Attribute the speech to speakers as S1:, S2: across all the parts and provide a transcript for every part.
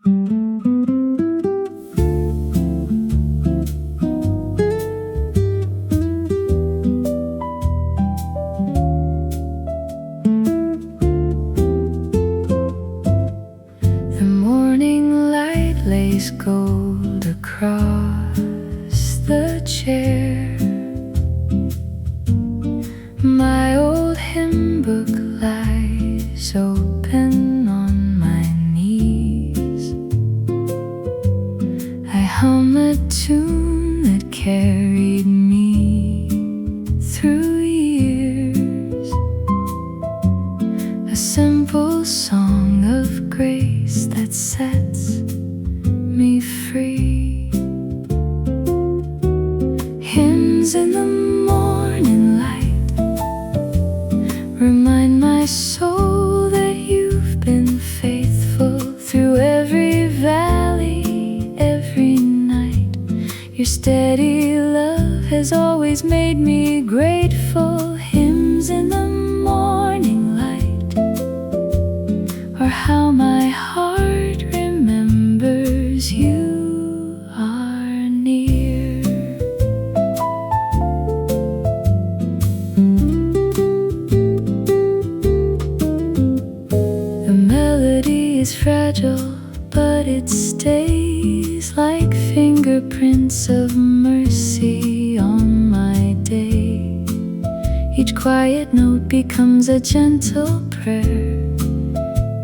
S1: The morning light lays gold across the chair. My old hymn book lies open on my knees. I hum a tune that carried me through years, a simple song of grace that sets me free. Hymns in the morning light remind my soul that you've been faithful through every valley, every night. Your steady love has always made me grateful. Hymns in the morning light are how my heart remembers you are near. The melody is fragile, but it stays like fingerprints of mercy on my day. Each quiet note becomes a gentle prayer,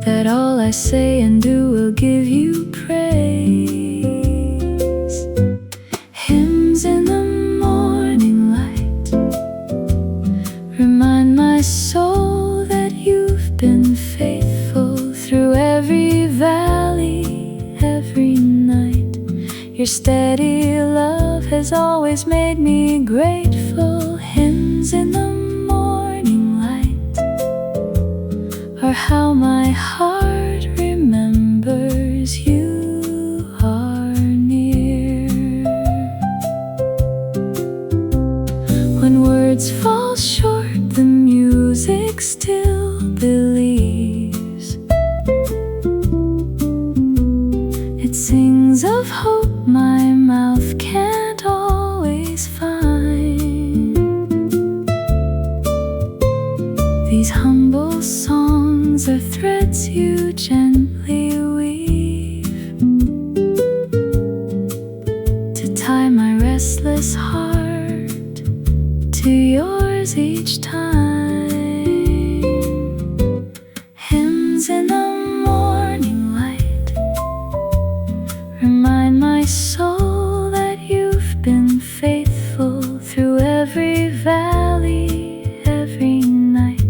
S1: that all I say and do will give you praise. Hymns in the morning light remind my soul that you've been faithful through every valley, every night. Your steady love has always made me grateful. Hymns in the morning light are how my heart remembers you are near. When words fall short, the music still believes. It sings of hope my mouth can't always find. These humble songs are threads you gently weave to tie my restless heart to yours each time. Hymns in the morning light remind my soul that you've been faithful through every valley, every night.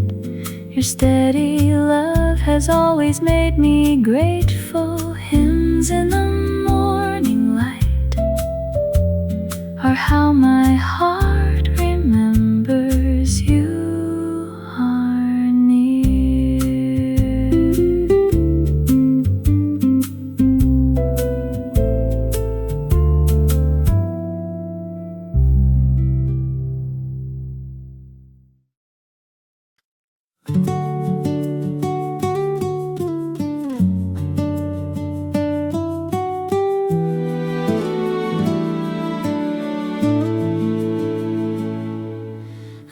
S1: Your steady love has always made me grateful. Hymns in the morning light are how my heart remembers you are near.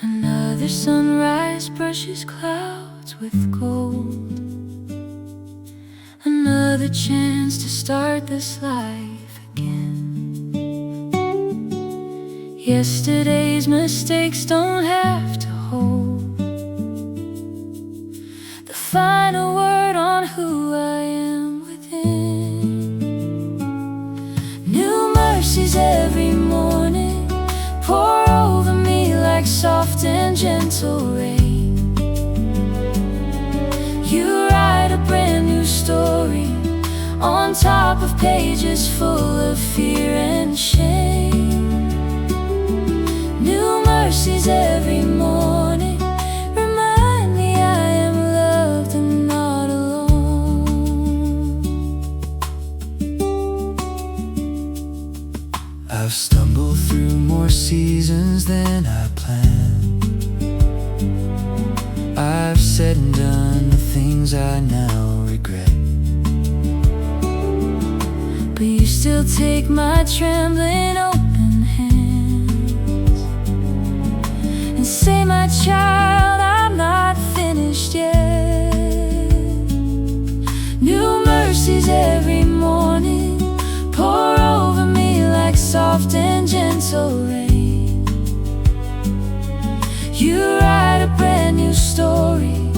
S1: Another sunrise brushes clouds with gold. Another chance to start this life again. Yesterday's mistakes don't have to hold the final word on who I am within. New mercies every morning pour over me like soft and gentle rain. You write a brand new story on top of pages full of fear and shame. New mercies every morning remind me I am loved and not alone. I've stumbled through more seasons than I planned. I've said and done the things I now regret. but you still take my trembling open hands and say, my child, I'm not finished yet. New mercies every morning pour over me like soft and gentle rain. You write a brand new story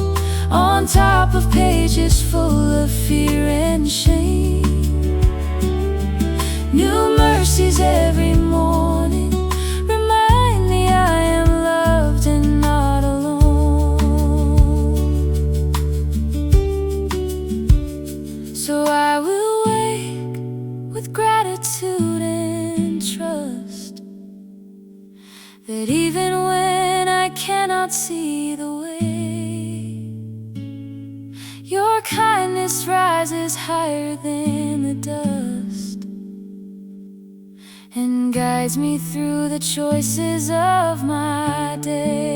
S1: on top of pages full of fear and shame. New mercies every morning remind me I am loved and not alone. So I will wake with gratitude and trust that even when I cannot see the way, your kindness rises higher than the dust and guides me through the choices of my day.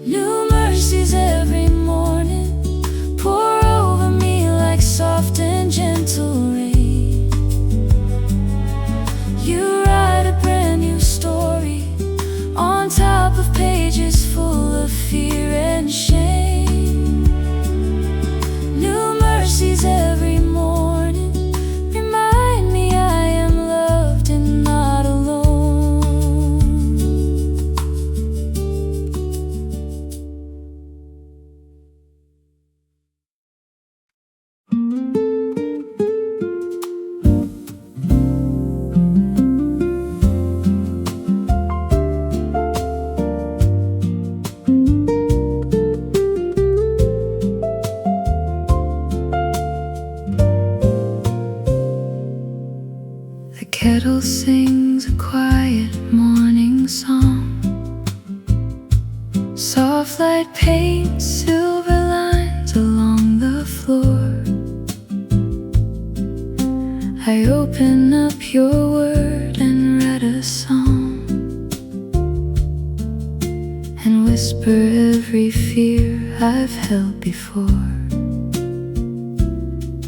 S1: New mercies every morning pour over me like soft and gentle rain. You write a brand new story on top of pages full of fear and shame. New mercies every morning remind me I am loved and not alone. The kettle sings a quiet morning song. Soft light paints silver lines along the floor. I open up your word and read a song and whisper every fear I've held before.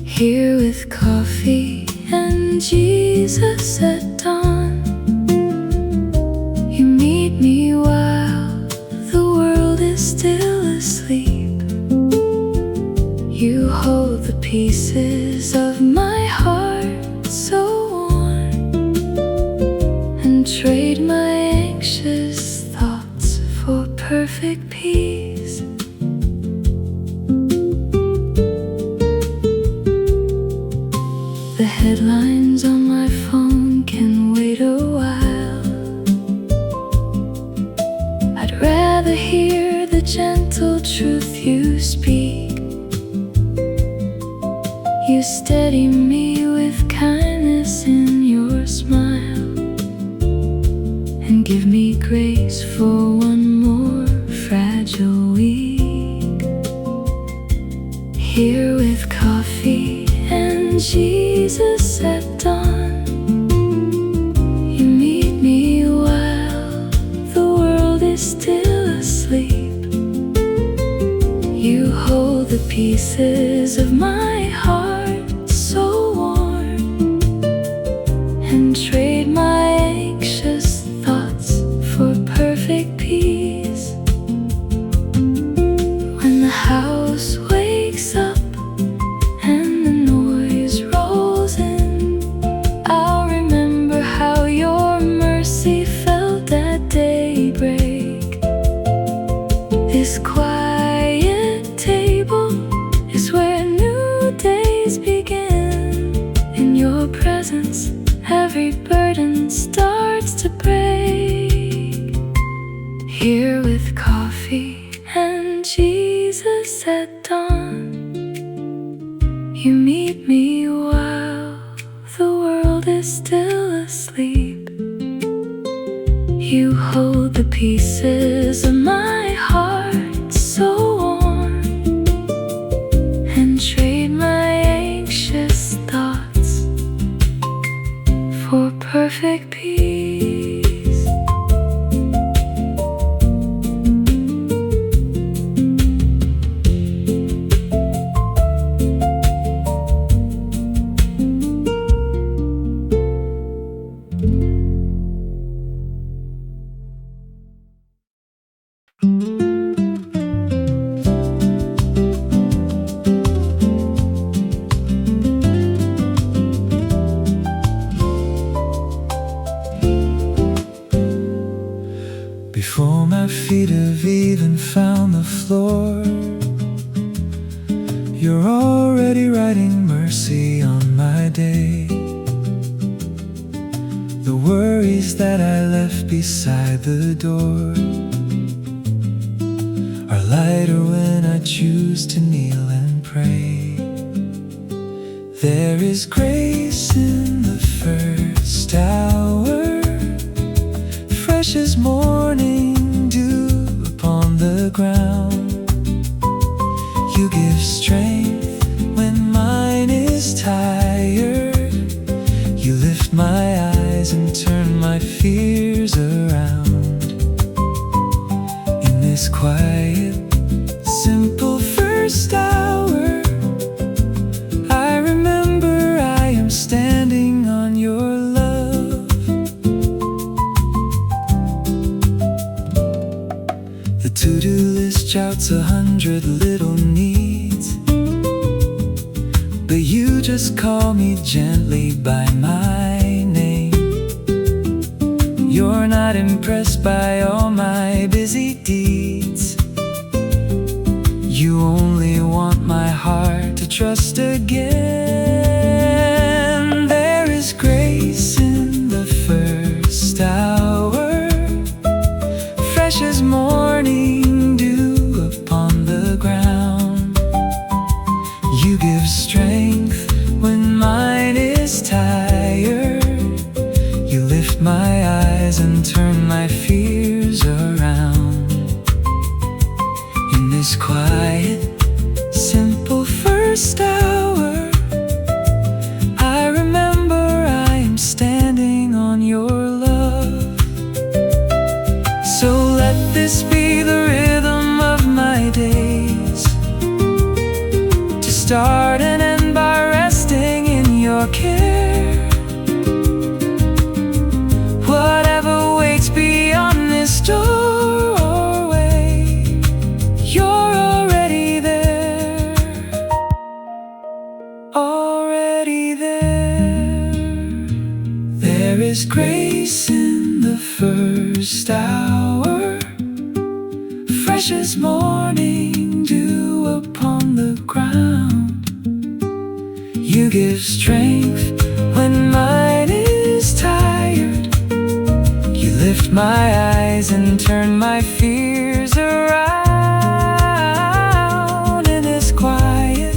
S1: Here with coffee and Jesus at dawn, you meet me while the world is still asleep. You hold the pieces of my heart so worn and trade my anxious thoughts for perfect peace. The headlines on my phone can wait a while. I'd rather hear the gentle truth you speak. You steady me with kindness in your smile and give me grace for one more fragile week. Here with coffee and Jesus at dawn, you meet me while the world is still asleep. You hold the pieces of my heart so warm and trade my anxious thoughts for perfect peace. When the house wakes up and the noise rolls in, I'll remember how your mercy felt at daybreak. This quiet table is where new days begin. In your presence, every burden starts to break. Here with coffee and Jesus at dawn, you meet me while the world is still asleep. You hold the pieces of my heart so warm and trade my anxious thoughts for perfect peace. You're already writing mercy on my day. The worries that I left beside the door are lighter when I choose to kneel and pray. There is grace in the first hour, fresh as morning dew upon the ground. You give strength when mine is tired. You lift my eyes and turn my fears around. In this quiet, simple first hour, I remember I am standing on your love. The to-do list shouts 100 little needs, but you just call me gently by my name. You're not impressed by all my busy deeds. You only want my heart to trust again. There is grace in the first hour, fresh as morning dew upon the ground. You give strength when mine is tired. You lift my eyes and turn my fears around. In this quiet, simple first hour, I remember I am standing on your love. So let this be the rhythm of my days, to start and end by resting in your care. Whatever waits beyond this doorway, you're already there, already there. There is grace in the first hour, fresh as morning dew upon the ground. You give strength when mine is tired. You lift my eyes and turn my fears around. In this quiet,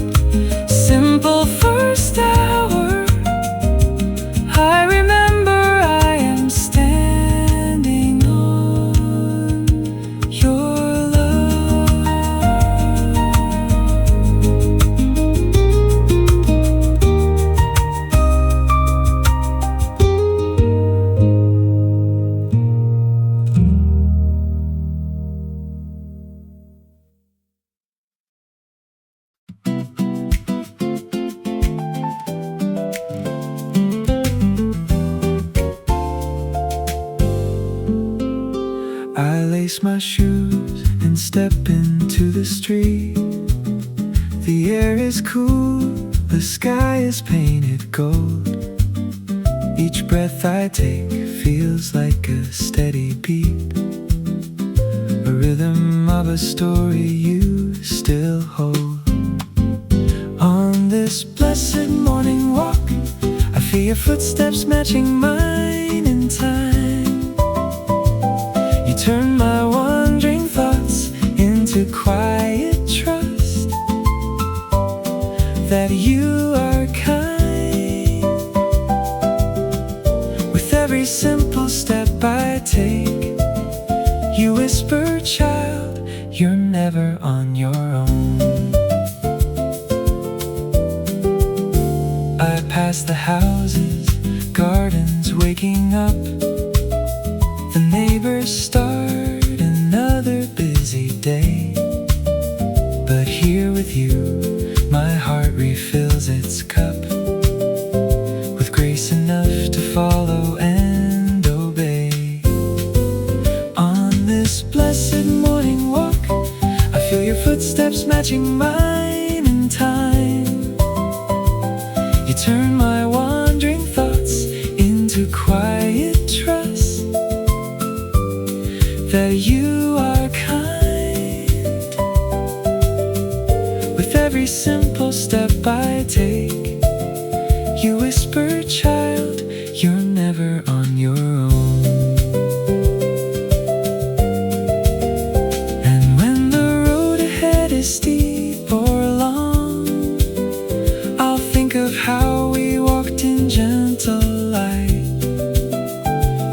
S1: simple first hour, I remember I am standing on your love. I lace my shoes and step into the street. The air is cool, the sky is painted gold. Each breath I take feels like a steady beat, a rhythm of a story you still hold. On this blessed morning walk, I feel your footsteps matching mine in time. You turn my wandering thoughts into quiet trust that you are kind. With every simple step I take, you whisper, child, you're never on your own. I pass the houses, gardens waking up. The neighbors start another busy day. But here with you, my heart refills its cup with grace enough to follow and obey. On this blessed morning walk, I feel your footsteps matching mine in time. You turn my wandering thoughts into quiet trust that you are kind. With every simple step I take, you whisper, child, you're never on your own. And when the road ahead is steep or long, I'll think of how we walked in gentle light.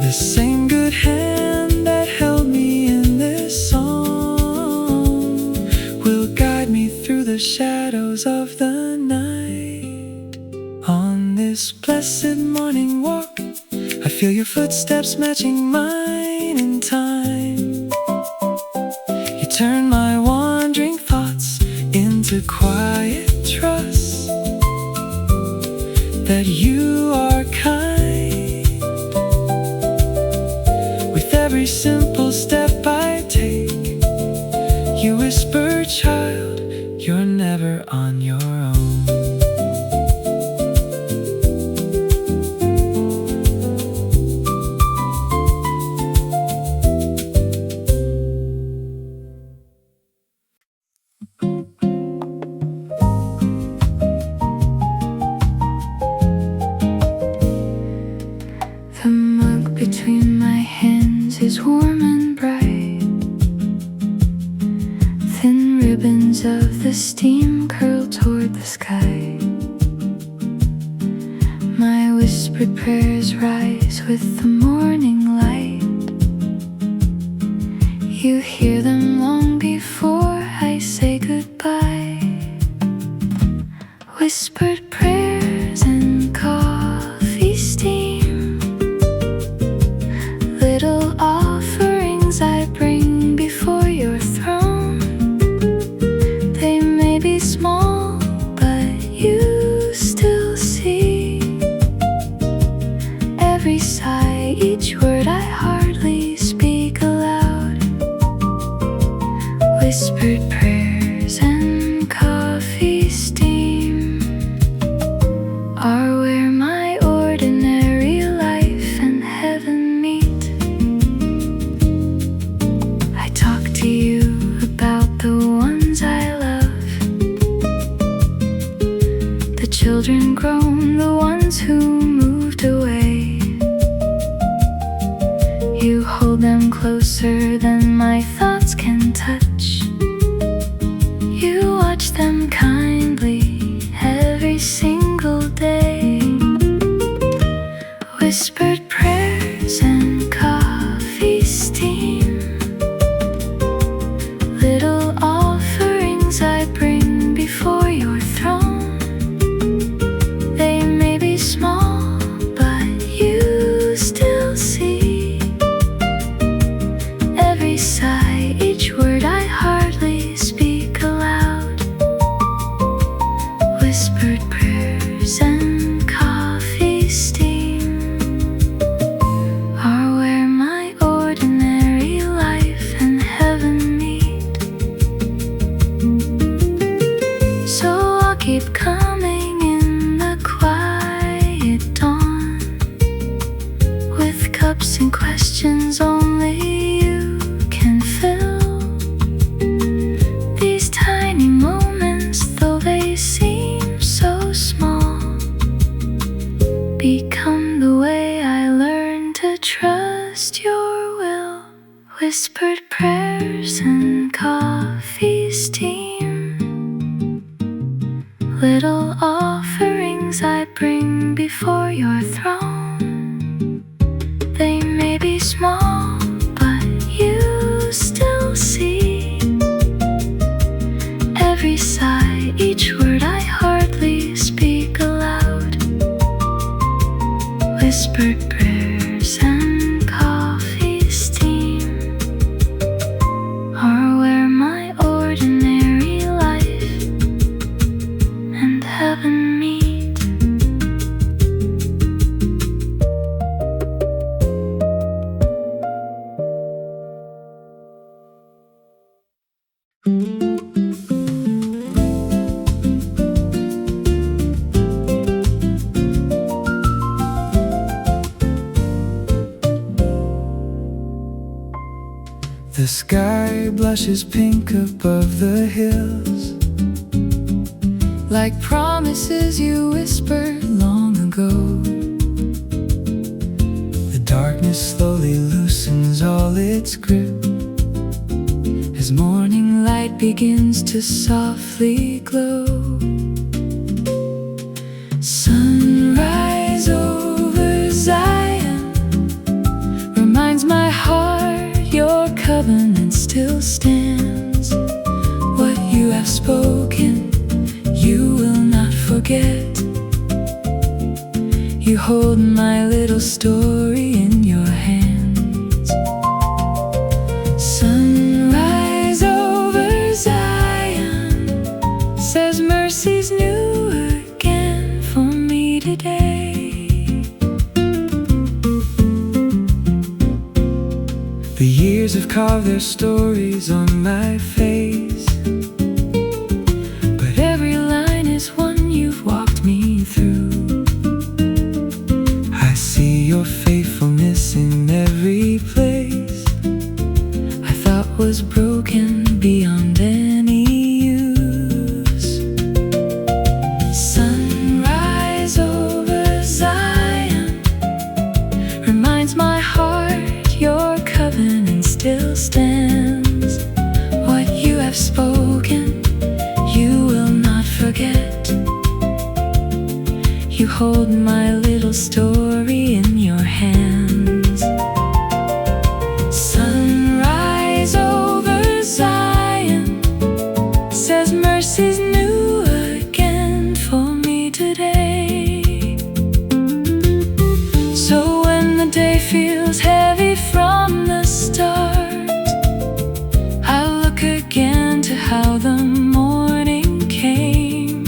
S1: The same good hand that held me in this song will guide me through the shadows of the night. On this blessed morning walk, I feel your footsteps matching mine in time. You turn my wandering thoughts into quiet trust that you are kind. With every simple step I take, you whisper, child, you're never on your own. The mug between my hands is warm and bright. Thin ribbons of the steam curl toward the sky. My whispered prayers rise with the morning light. You hear them long before I say goodbye. Whispered prayers and coffee steam, little offerings I bring before your throne. They may be small, but you still see every sigh, each word I hardly speak aloud. Whispered prayers and coffee steam are where my ordinary life and heaven meet. I talk to you about the ones I love, the children grown, the ones who moved away. You hold them closer than my thoughts can touch. You watch them kindly every single day. Whispered prayers and coffee steam, little offerings I bring before your throne. They may be small, but you still see every sigh, each word I hardly speak aloud. Whispered prayers and coffee steam are where my ordinary life and heaven meet. So I'll keep coming in the quiet dawn, with cups and questions only you can fill. These tiny moments, though they seem so small, become the way I learn to trust your will. Whispered prayers and coffee steam, little offerings I bring before your throne. They may be small, but you still see every sigh, each word I hardly speak aloud. Whispered prayers and coffee steam are where my ordinary life and heaven meet. The sky blushes pink above the hills. like promises you whispered long ago.
S2: The darkness slowly loosens all its grip
S1: as morning light begins to softly glow. Sunrise over Zion reminds my heart your covenant still stands. What you have spoken, you will not forget. You hold my little story in your hands. Sunrise over Zion says mercies new again for me today.
S2: The years have carved their stories on my face,
S1: but every line is one you've walked me through.
S2: I see your faithfulness in every place
S1: I thought was broken beyond any use. Sunrise over Zion reminds my heart your covenant still stands. What you have spoken, you will not forget. You hold my little story in your hands. Sunrise over Zion says mercies new again for me today. So when the day feels heavy from the start, I look again to how the morning came.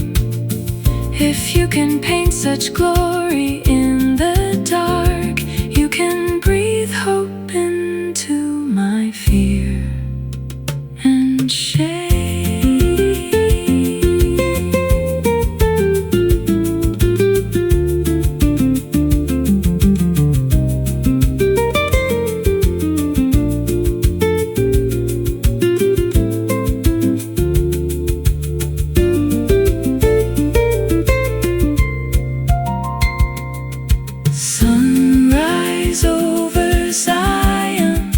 S1: If you can paint such glory in the dark, you can breathe hope into my fear and shame. Sunrise over Zion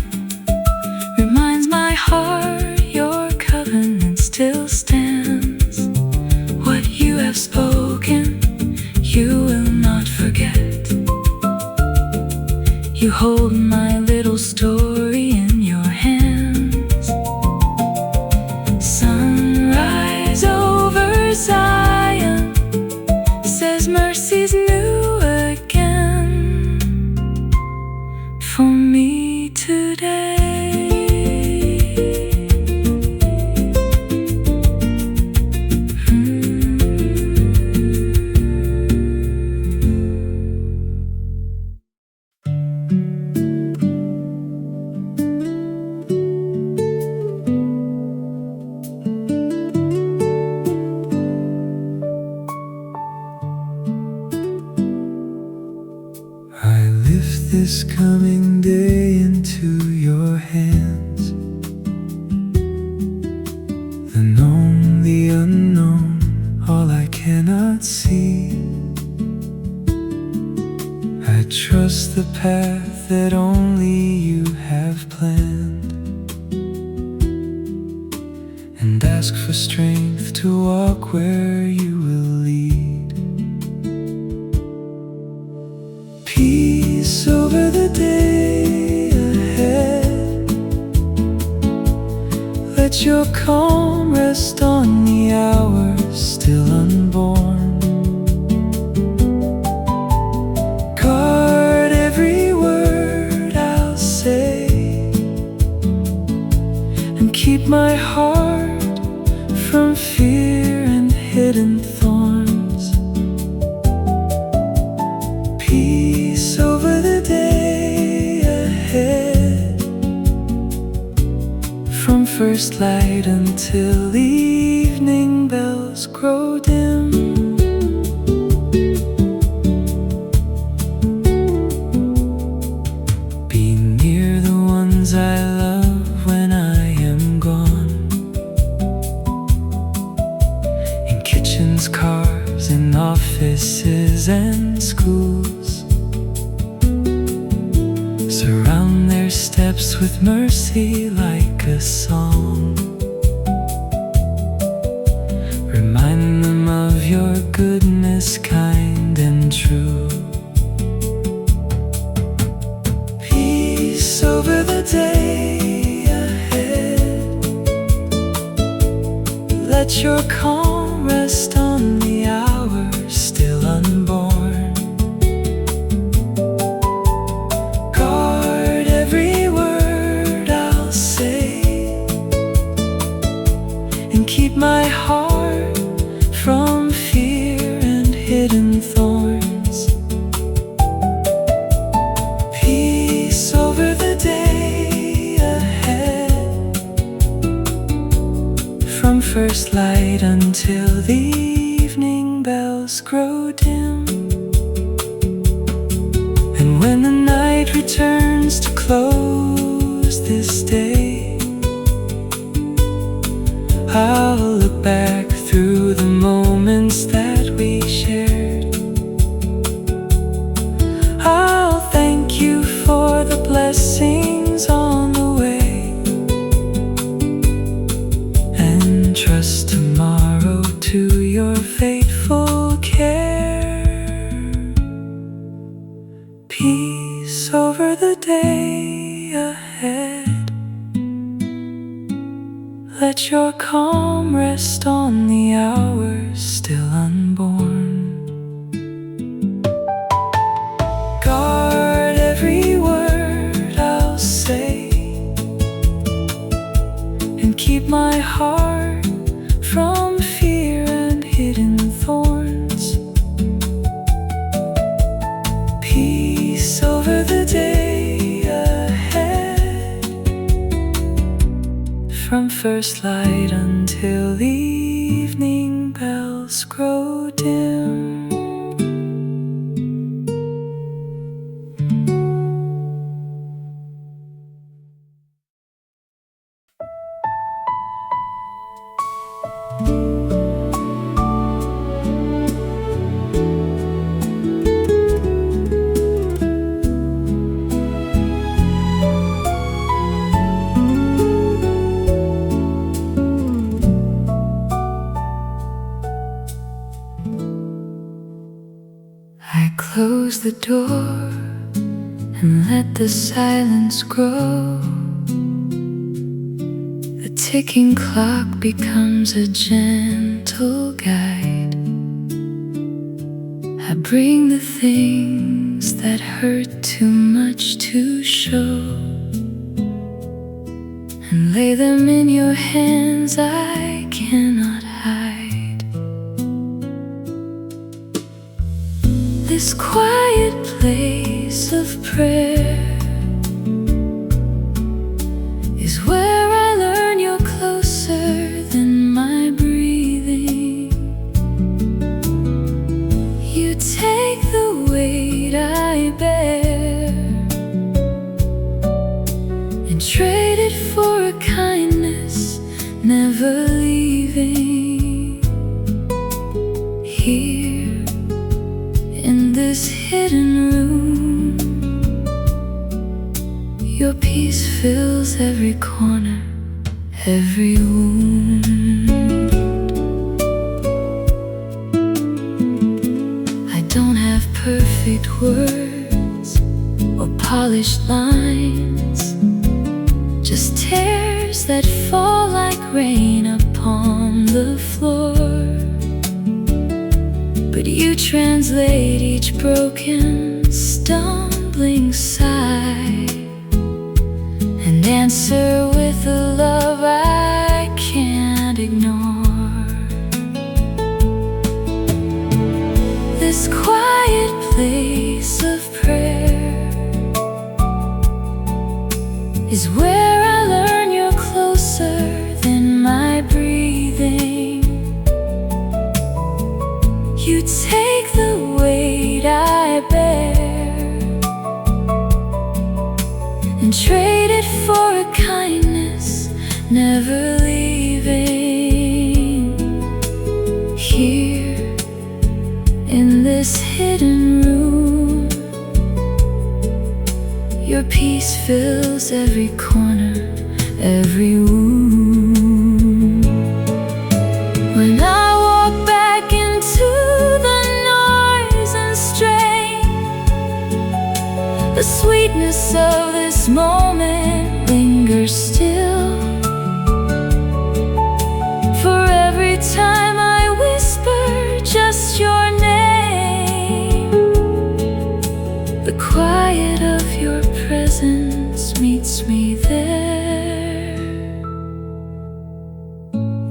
S1: reminds my heart your covenant still stands. What you have spoken, you will not forget. You hold my little story in your hands. Sunrise over Zion says mercies new again for me today.
S2: I lift this coming day into your hands. The known, the unknown, all I cannot see. I trust the path that only you have planned, and ask for strength to walk where you will lead. Peace over the day ahead. Let your calm rest on the hours still unborn. Guard every word I'll say, and keep my heart from fear and hidden thorns. Peace over the day ahead, from first light until evening bells grow dim. Be near the ones I love when I am gone, in kitchens trains, cars, in offices and schools surround their steps with mercy like a song. Remind them of your goodness, kind and true. Peace over the day ahead. Let your calm rest on the hour still unborn. Guard every word I'll say, and keep my heart from fear and hidden thorns. Peace over the day ahead, from first light until the evening bells grow dim. And when the night returns to close this day, I'll look back through the moments that we shared. I'll thank you for the blessings on the way, and trust tomorrow to your faithful care. Peace over the day ahead. Let your calm rest on the hours still unborn. Guard every word I'll say, and keep my heart from fear and hidden thorns. Peace over the day ahead, from first light until the evening bells grow dim.
S1: I close the door and let the silence grow. The ticking clock becomes a gentle guide. I bring the things that hurt too much to show, and lay them in your hands I cannot hide. This quiet place of prayer is where I learn you're closer than my breathing. You take the weight I bear and trade it for a kindness never leaving. Here in this hidden room, your peace fills every corner, every wound. I don't have perfect words or polished lines, just tears that fall like rain upon the floor. But you translate each broken, stumbling sigh and answer with a love I can't ignore. This quiet place of prayer is where I learn you're closer than my breathing. You take the weight I bear and trade it for a kindness never leaving. Here In this hidden room, your peace fills every corner, every wound. When I walk back into the noise and strain, the sweetness of this moment lingers still. For every time I whisper just your name, the quiet of your presence meets me there.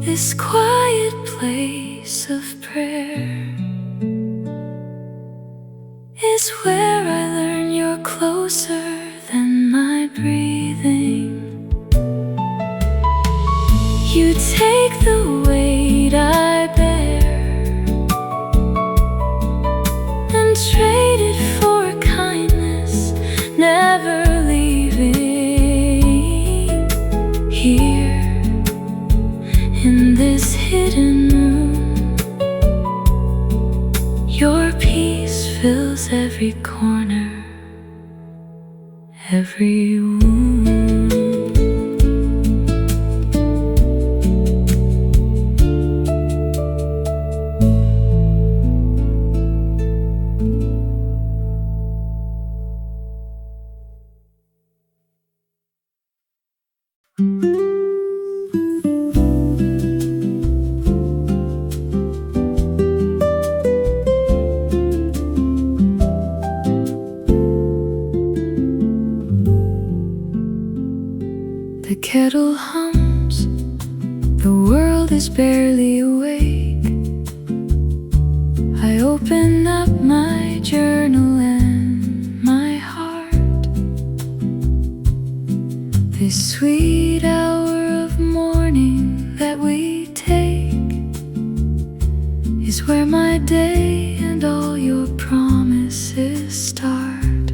S1: This quiet place of prayer is where I learn you're closer than my breathing. You take the weight I bear and trade it for kindness, never leaving. Here in this hidden room, your peace fills every corner, every wound. The kettle hums, the world is barely awake. I open up my journal and my heart. This sweet hour of morning that we take is where my day and all your promises start.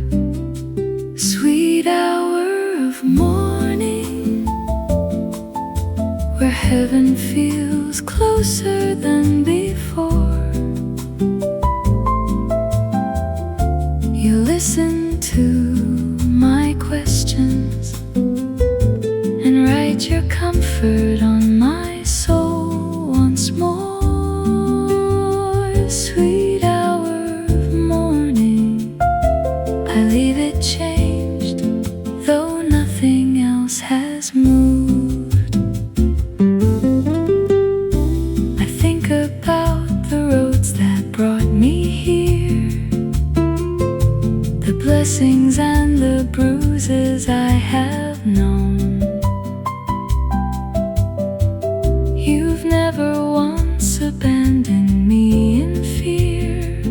S1: Sweet hour of morning, where heaven feels closer than before. You listen to my questions and write your comfort on my soul once more. Sweet hour of morning, I leave it changed, though nothing else has moved. I think about the roads that brought me here, the blessings and the bruises I have known. You've never once abandoned me in fear.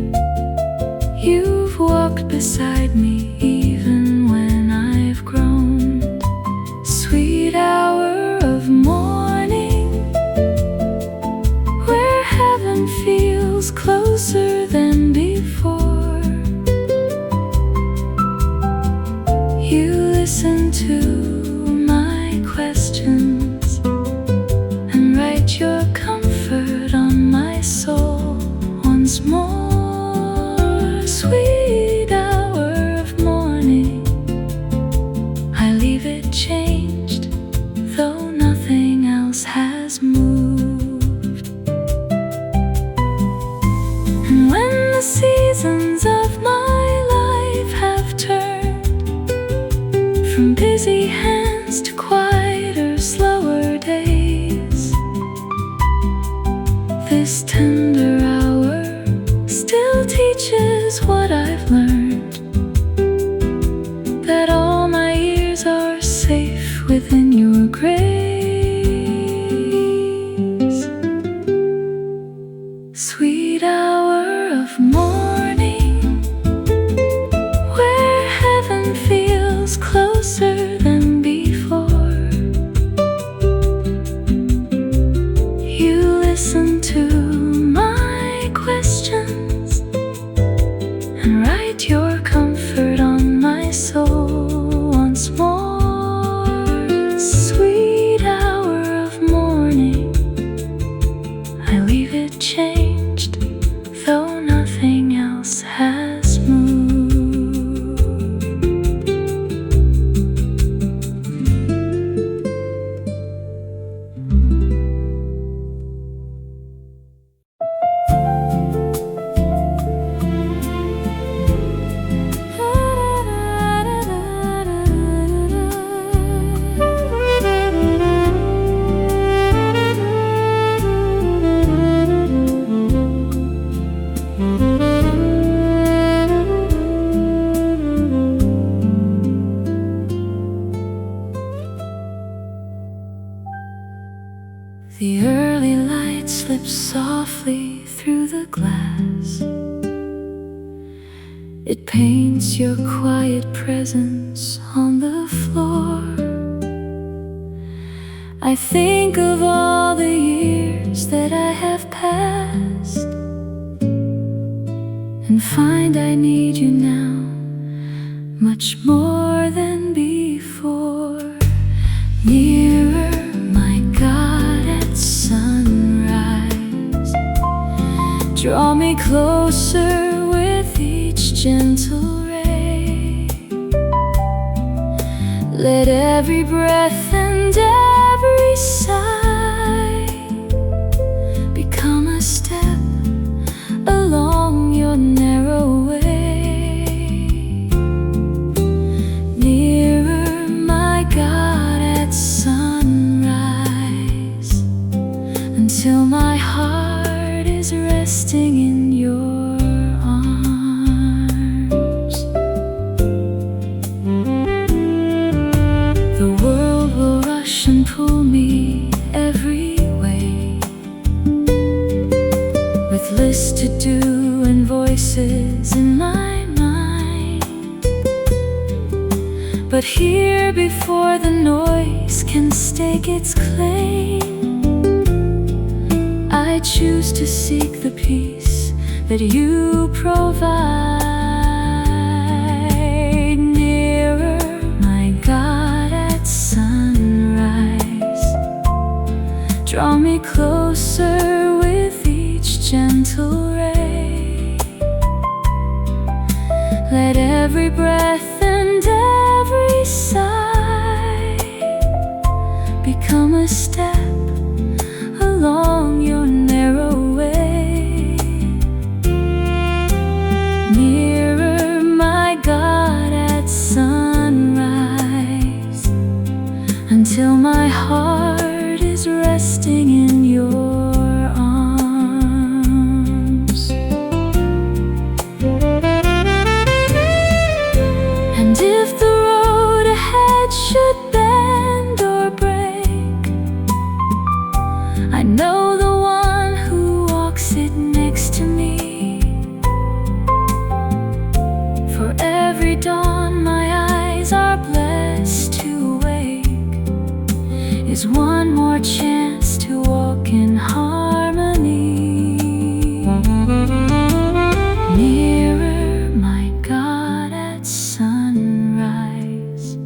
S1: You've walked beside me even when I've grown. Sweet hour of morning, where heaven feels closer than before. You listen to my questions and write your comfort on my soul once more. Sweet hour of morning, I leave it changed, though nothing else has moved. And when the seasons of my life have turned from busy hands to quieter, slower days, this tender hour still teaches what I've learned, that all my years are safe within your grace. Sweet hour of morning, where heaven feels closer than before. You listen to my questions and write your comfort on my soul once more. Sweet hour of morning, I leave it changed, though nothing softly through the glass. It paints your quiet presence on the floor. I think of all the years that I have passed and find I need you now much more than before. Nearer, my God, at sunrise. Draw me closer with each gentle ray. Let every breath and every sigh become a step along your narrow way. Nearer, my God, at sunrise, until my heart is resting in your arms. The world will rush and pull me every way, with lists to do and voices in my mind. But here before the noise can stake its claim, I choose to seek the peace that you provide. Nearer, my God, at sunrise. Draw me closer with each gentle ray. Let every breath and every sigh become a step along your narrow way. Nearer, my God, at sunrise, until my heart is resting in your arms. And if the road ahead should bend or break, I know the one who walks it next to me. For every dawn my eyes are blessed to wake is one more chance to walk in harmony. Nearer, my God, at sunrise.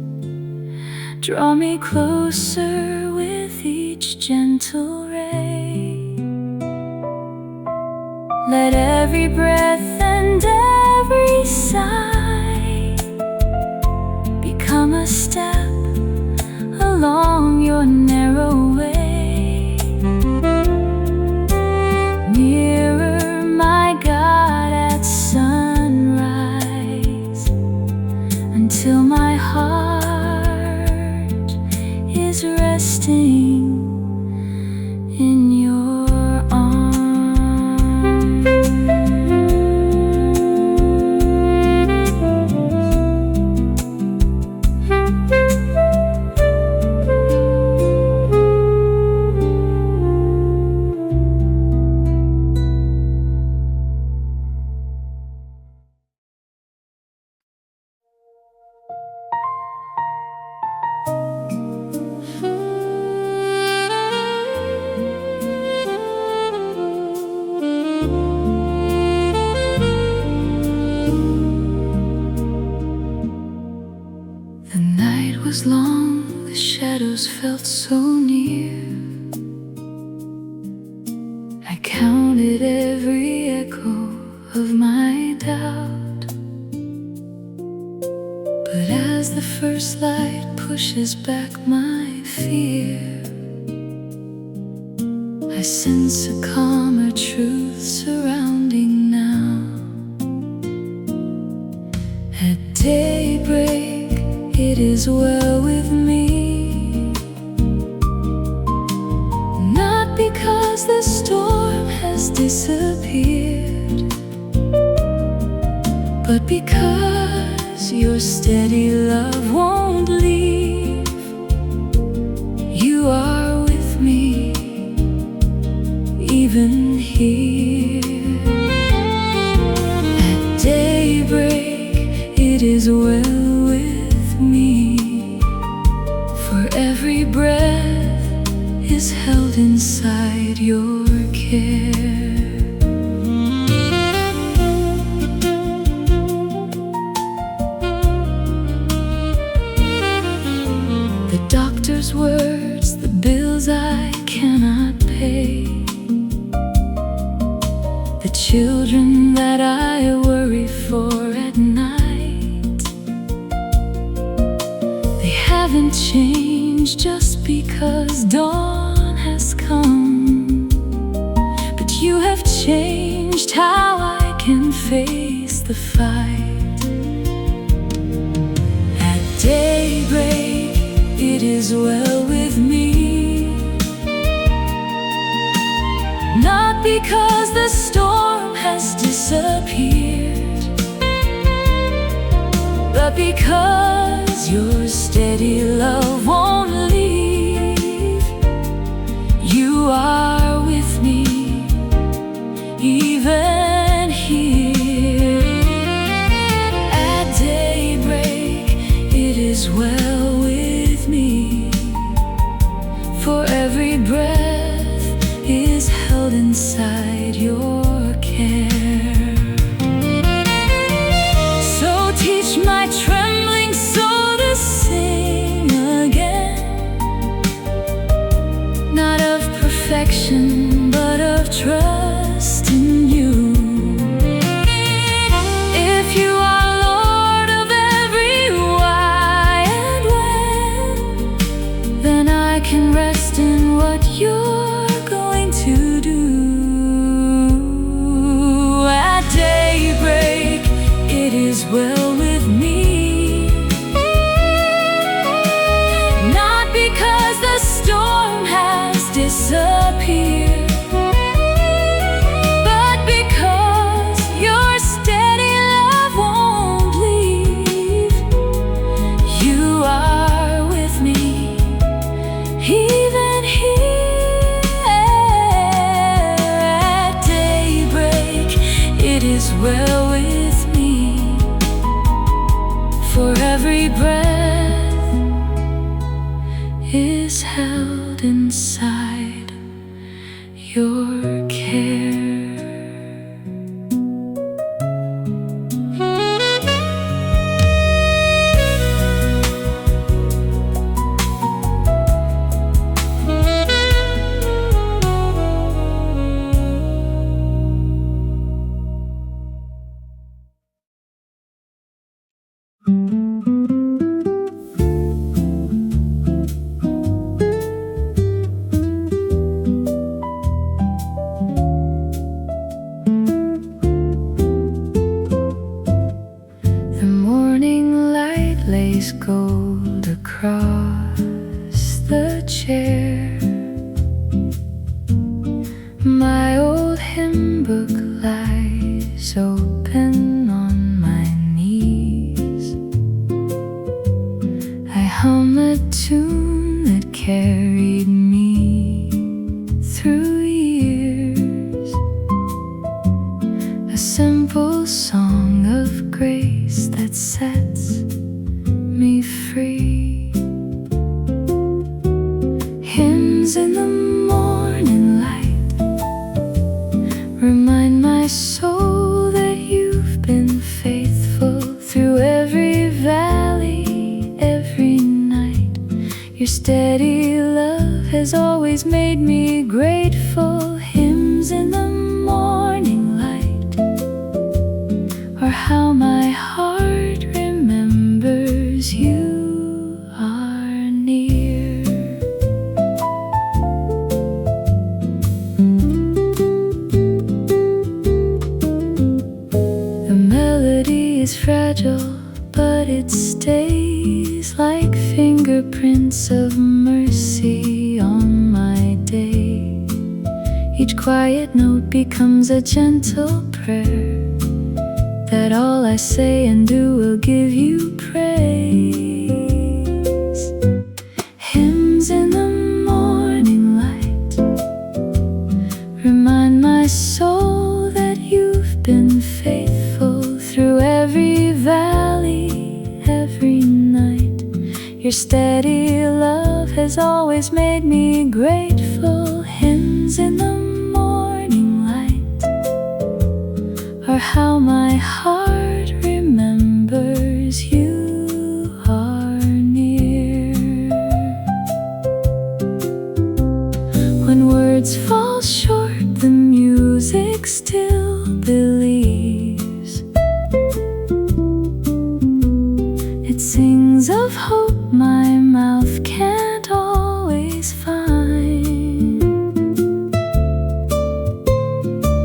S1: Draw me closer with each gentle ray. Let every breath and every sigh become a step along your narrow way. Nearer, my God, at sunrise, until my heart is resting in your arms. The night was long, the shadows felt so near. I counted every echo of my doubt, but as the first light pushes back my fear, I sense a calmer truth surrounding now. At daybreak, it is well with me, not because the storm has disappeared, but because your steady love won't leave. You are with me, even here. disappear. At daybreak, it is well with me, for every breath is held inside your care. The doctor's words, the bills I cannot pay, the children that I worry for at night, they haven't changed just because dawn has come. But you have changed how I can face the fight. At daybreak, it is well with me, not because the storm has disappeared, but because your steady love won't leave. You are with me, even here. At daybreak, it is well with me, for every breath is held inside your care. So teach my trembling soul to sing again, not of perfection, but of trust in you. If you are Lord of every why and when, then I can rest in what you're going to do. At daybreak, it is well with me, not because the storm has disappeared, but because your steady love won't leave. You are with me, even here. At daybreak, it is well with me, for every breath is held inside your care. The morning light lays gold across the chair. My old hymn book lies open on my knees. I hum a tune that carried me through years, a simple song of grace that sets me free. Hymns in the morning light remind my soul that you've been faithful through every valley, every night. Your steady love has always made me grateful. Hymns in the morning light are how my heart remembers you are near. The melody is fragile, but it stays like fingerprints of mercy on my day. Each quiet note becomes a gentle prayer, that all I say and do will give you praise. Hymns in the morning light remind my soul Your steady love has always made me grateful. Hymns in the morning light are how my heart remembers you are near. When words fall short, the music still believes. It sings of hope my mouth can't always find.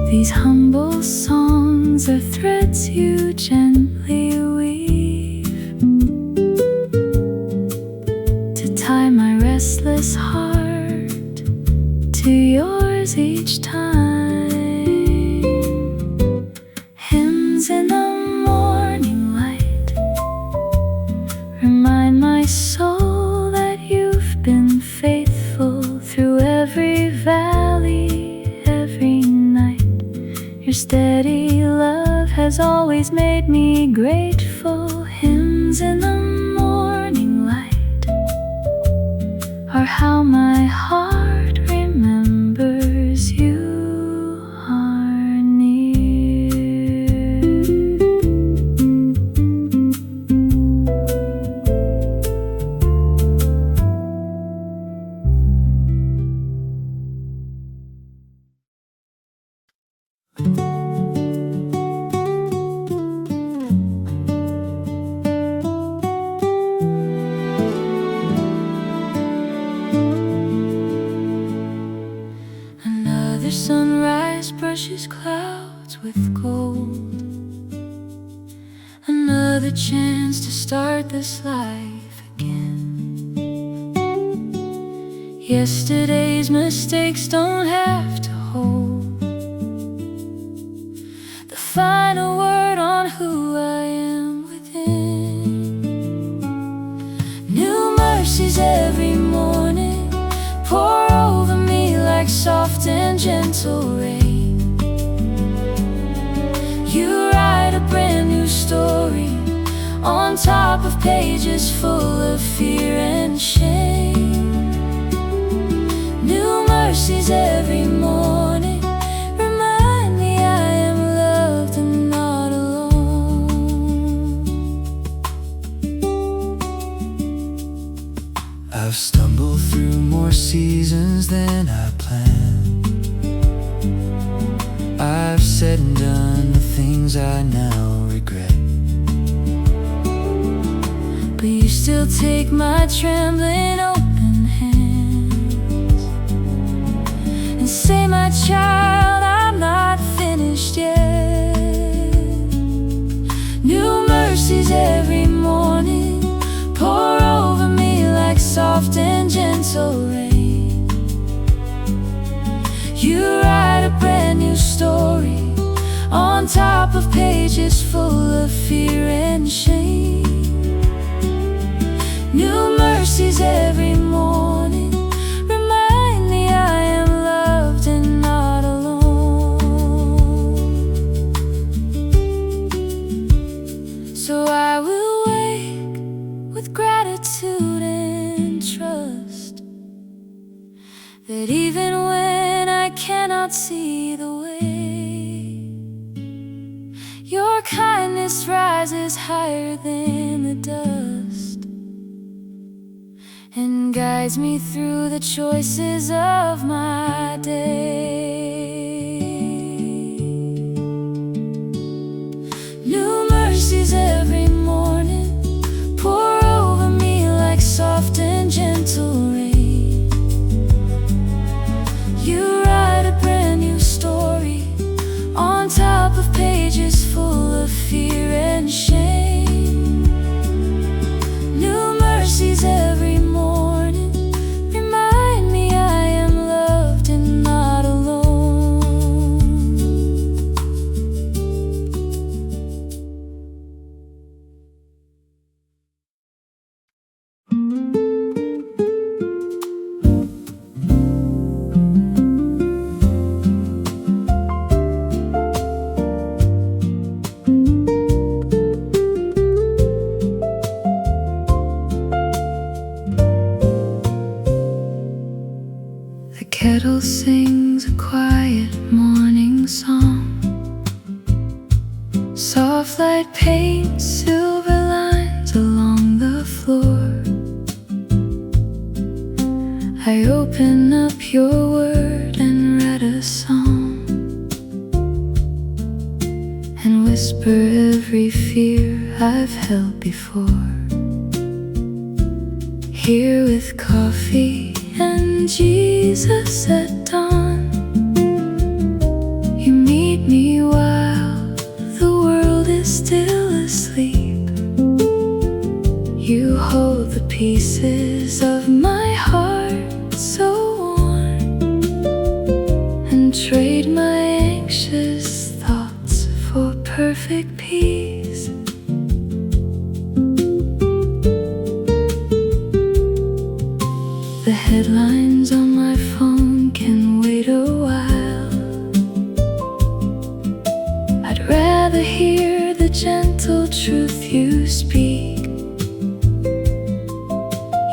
S1: These humble songs are threads you gently weave to tie my restless heart to yours each time. Hymns in the morning light remind my soul that you've been faithful through every valley, every night. Your steady love has always made me grateful. Hymns in the morning light are how my heart remembers you are near. Another sunrise brushes clouds with gold. Another chance to start this life again. Yesterday's mistakes don't have to hold the final word on who I am within. New mercies every morning pour over me like soft and gentle rain. You write a brand new story on top of pages full of fear and shame. New mercies every morning remind me I am loved and not alone.
S2: I've stumbled through more seasons than I planned. I've said and done the things I now regret,
S1: But you still take my trembling open hands and say, my child, I'm not finished yet. New mercies every morning pour over me like soft and gentle rain. You write a brand new story on top of pages full of fear and shame. New mercies every morning remind me I am loved and not alone. So I will wake with gratitude and trust that even when I cannot see the way, your kindness rises higher than the dust and guides me through the choices of my day. New mercies every morning pour over me like soft and gentle rain. You write a brand new story on top of pages full of fear and shame. New mercies every morning remind me I am loved and not alone. Soft light paints silver lines along the floor. I open up your word and write a song, and whisper every fear I've held before. Here with coffee and Jesus at dawn, you meet me while the world is still asleep. You hold the pieces of my heart so worn, and trade my anxious thoughts for perfect peace. The headlines on my phone can wait a while. I'd rather hear the gentle truth you speak.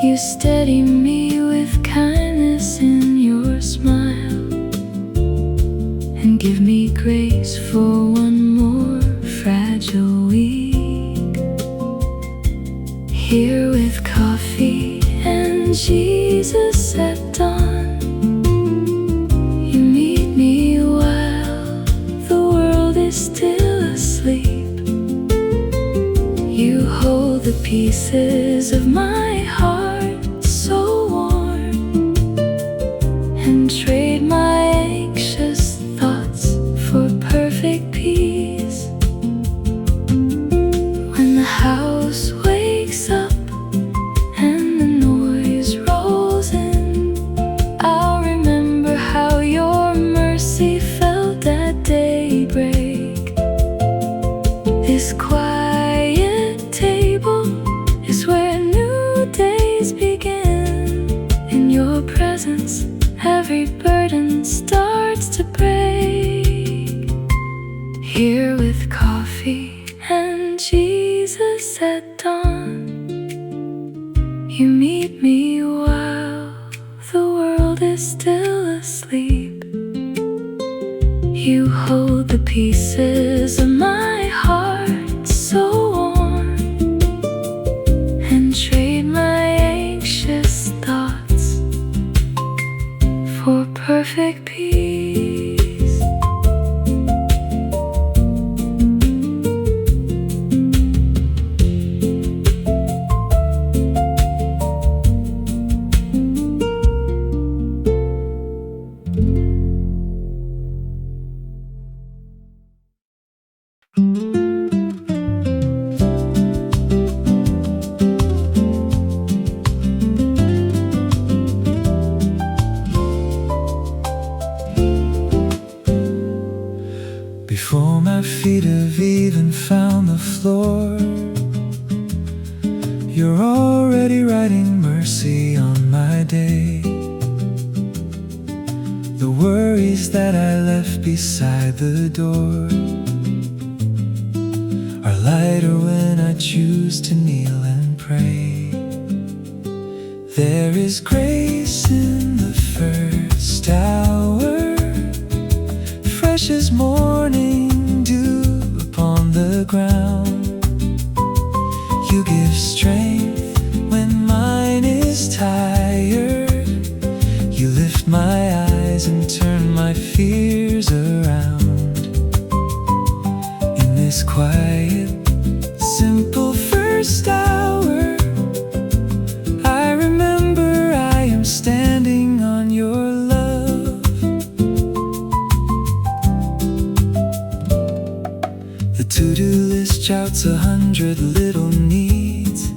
S1: You steady me with kindness in your smile, and give me grace for one more fragile week. Here with coffee and Jesus at dawn, you meet me while the world is still asleep. You hold the pieces of my heart so warm, and trade my anxious thoughts for perfect peace. When the house wakes up and the noise rolls in, I'll remember how your mercy felt at daybreak. This quiet table is where new days begin. In your presence, every burden starts to break. Here with coffee and Jesus at dawn, you meet me while the world is still asleep. You hold the pieces of my heart so warm, and trade my anxious thoughts for perfect peace.
S2: Before my feet have even found the floor, you're already writing mercy on my day. The worries that I left beside the door are lighter when I choose to kneel and pray. There is grace in the first hour, fresh as morning dew upon the ground. You give strength when mine is tired. You lift my eyes and turn my fears around. In this quiet, simple first hour, I remember I am standing on your love. The to-do list shouts 100 little needs,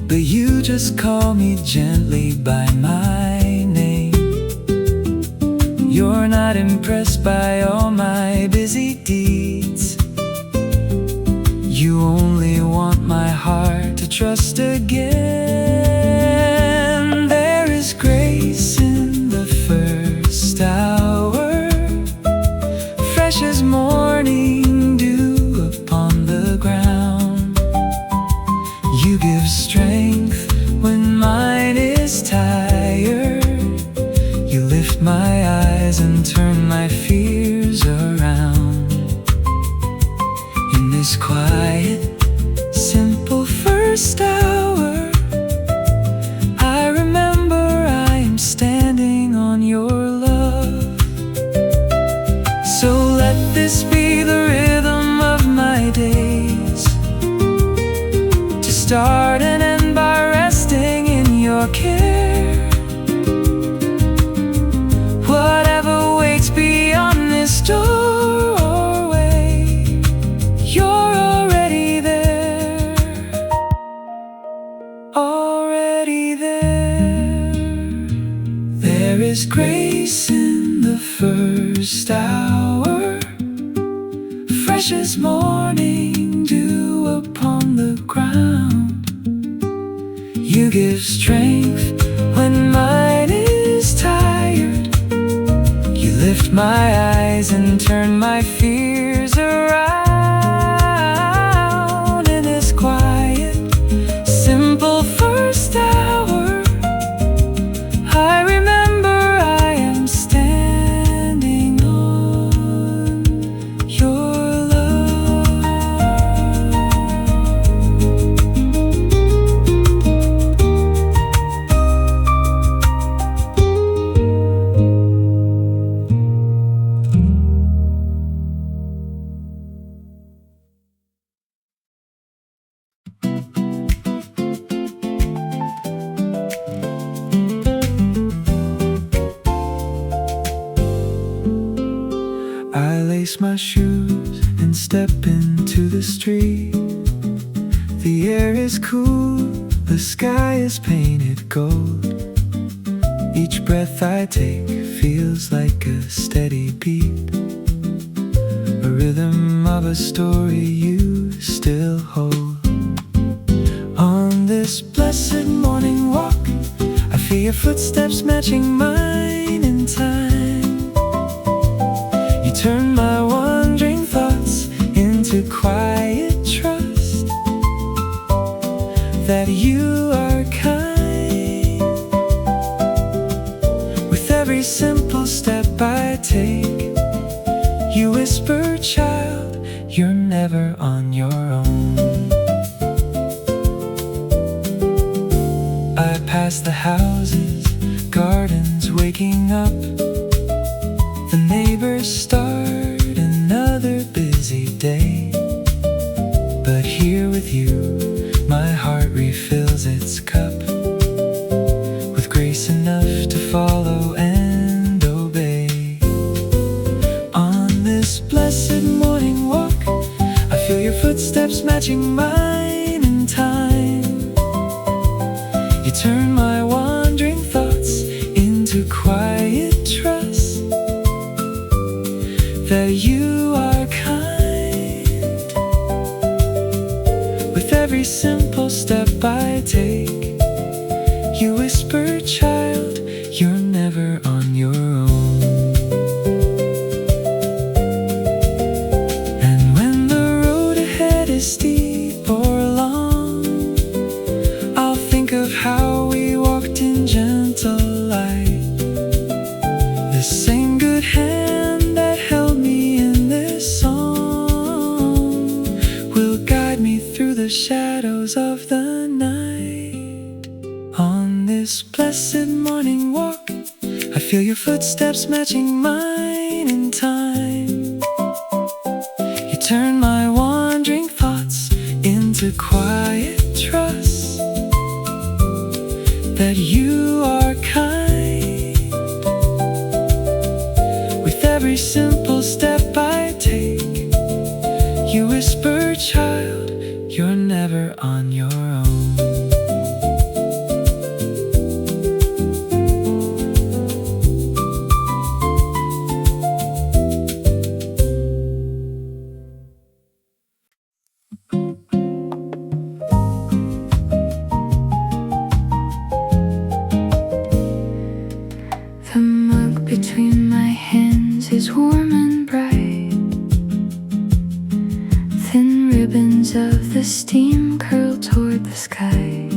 S2: but you just call me gently by my name. You're not impressed by all my busy deeds. You only want my heart to trust again. There is grace in the first hour, fresh as morning dew upon the ground. You give strength when mine is tired. You lift my eyes and turn my fears around. first hour, fresh as morning dew upon the ground. You give strength when mine is tired. You lift my eyes and turn my fears around. In this quiet, simple first hour, I remember I am standing on your love. I lace my shoes and step into the street. The air is cool, the sky is painted gold. Each breath I take feels like a steady beat, a rhythm of a story you still hold. On this blessed morning walk, I feel your footsteps matching mine in time. You turn my wandering thoughts into quiet trust that you are kind. With every simple step I take, you whisper, child, you're never on your own. I pass the houses, gardens waking up. The neighbors start another busy day. But here with you, my heart refills its cup with grace enough to follow and obey. On this blessed morning walk, I feel your footsteps matching mine in time. You turn my wandering thoughts into quiet trust that you are kind. With every simple step I take, you whisper, child, you're never on your own. And when the road ahead is steep or long, I'll think of how we walked in gentle light. The same good hand that held me in this song will guide me through the shadows of the night. On this blessed morning walk, I feel your footsteps matching mine in time. You turn my wandering thoughts into quiet trust that you are kind. With every simple step I take, you whisper, child, you're never on your own.
S1: The mug between my hands is warm and bright. Thin ribbons of the steam curl toward the sky.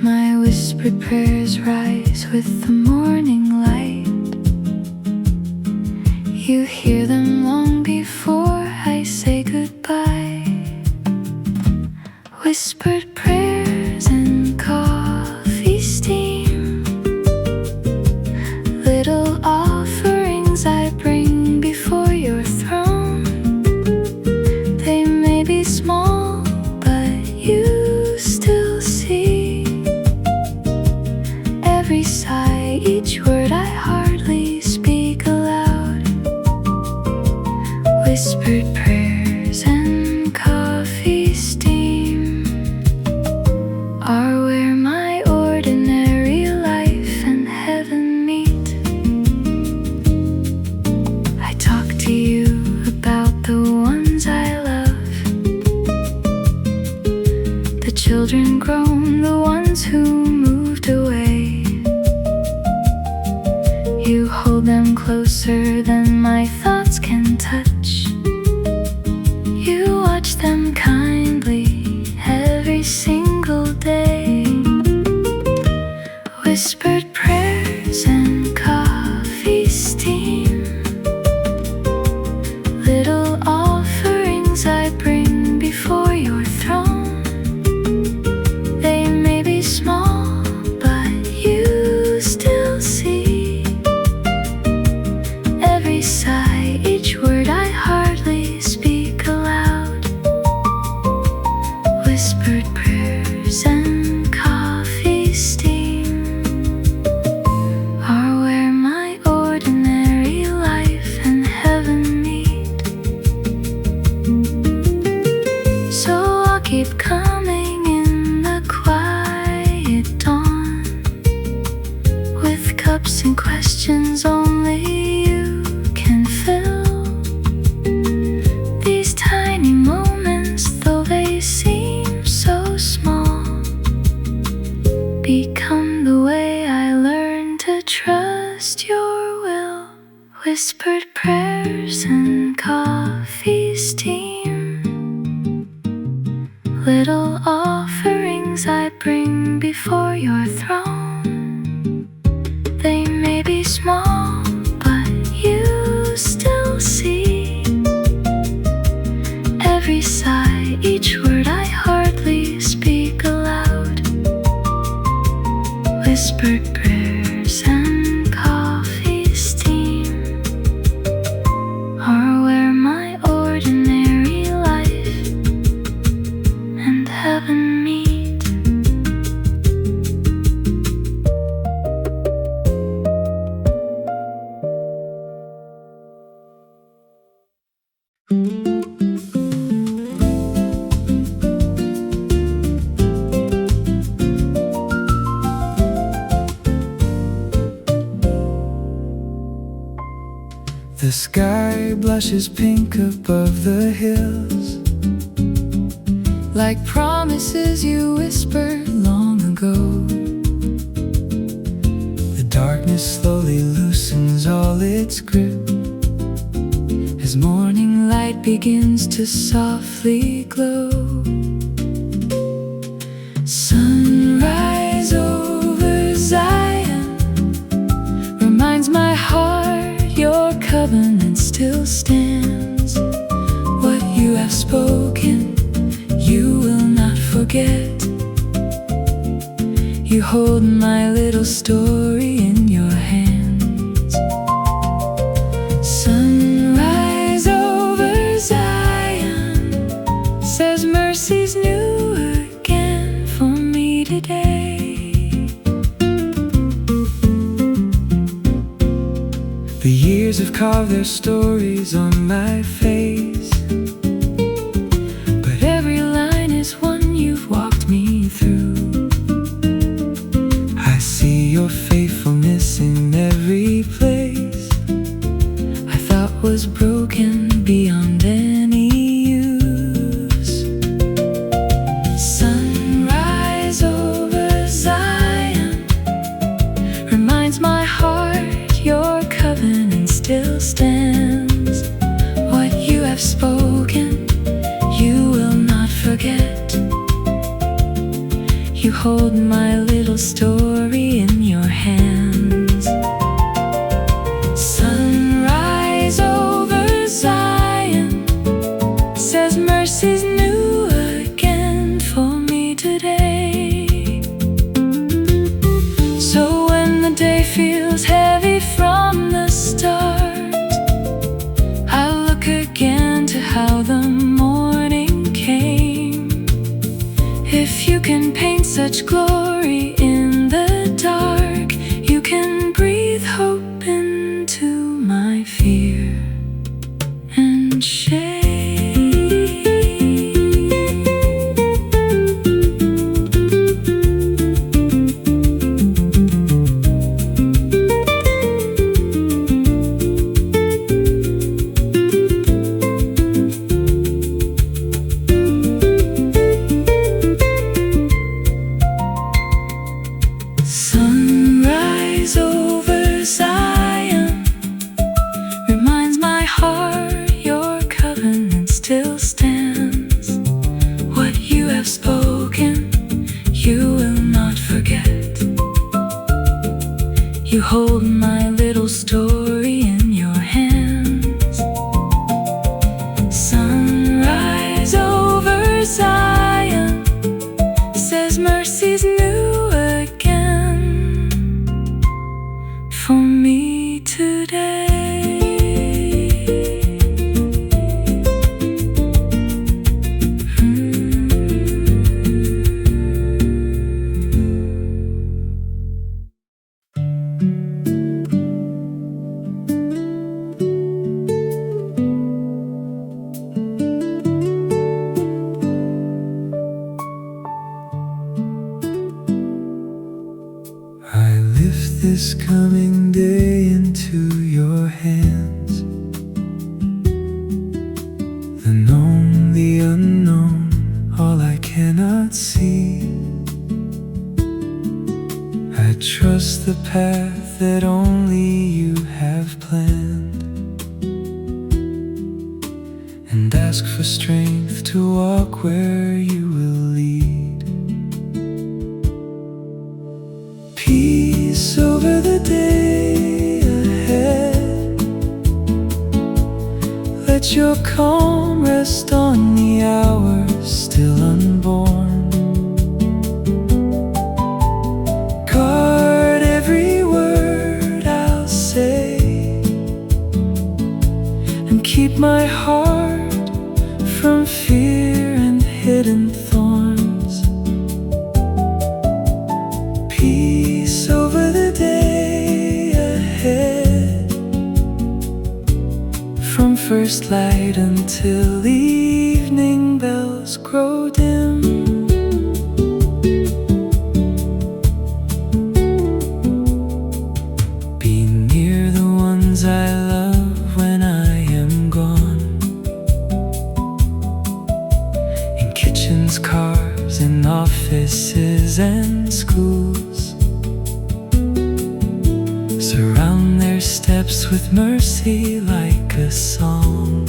S1: My whispered prayers rise with the morning light. You hear them long before I say goodbye. Whispered prayers and coffee steam, little offerings I bring before your throne. They may be small, but you still see every sigh, each word I hardly speak aloud. Whispered prayers and coffee steam are where my ordinary life and heaven meet. children grown, the ones who moved away. You hold them closer than my thoughts can touch. You watch them kindly every single day. Whispered prayers and coffee steam, little offerings I bring before your throne. They may be small, but you still see every sigh, each word I hardly speak aloud. Whispered prayers and coffee steam are where my ordinary life and heaven meet. So I'll keep coming in the quiet dawn, with cups and questions only you can fill. These tiny moments, though they seem so small, become the way I learn to trust your will. Whispered prayers and coffee steam, little offerings I bring before your throne. They may be small, but you still see every sigh, each word I hardly speak aloud. Whispered prayers and coffee steam are where my ordinary life and heaven meet.
S2: The sky blushes pink above the hills,
S1: Like promises you whispered long ago.
S2: the darkness slowly loosens all its grip
S1: As morning light begins to softly glow. Sunrise over Zion reminds my heart your covenant still stands. What you have spoken, you will not forget. You hold my little story in your hands. Sunrise over Zion says mercies new again for me today.
S2: The years have carved their stories on my face,
S1: But every line is one you've walked me through.
S2: I see your faithfulness in every place
S1: I thought was broken beyond any use. Sunrise over Zion reminds my heart your covenant still stands. What you have spoken, you will not forget. You hold my little story in your hands. Sunrise over Zion says mercies new again for me today. So when the day feels heavy from the start, I look again to how the morning came. If you can paint such glory in the dark, you can breathe hope into my fear and shame.
S2: path that only you have planned, and ask for strength to walk where you will lead. Peace over the day ahead. Let your calm rest on the hours still unborn. Guard every word I'll say, and keep my heart from fear and hidden thorns. Peace over the day ahead, from first light until the evening bells grow dim. Be near the ones I love when I am gone, in kitchens, cars, in offices and schools. Surround their steps with mercy like a song.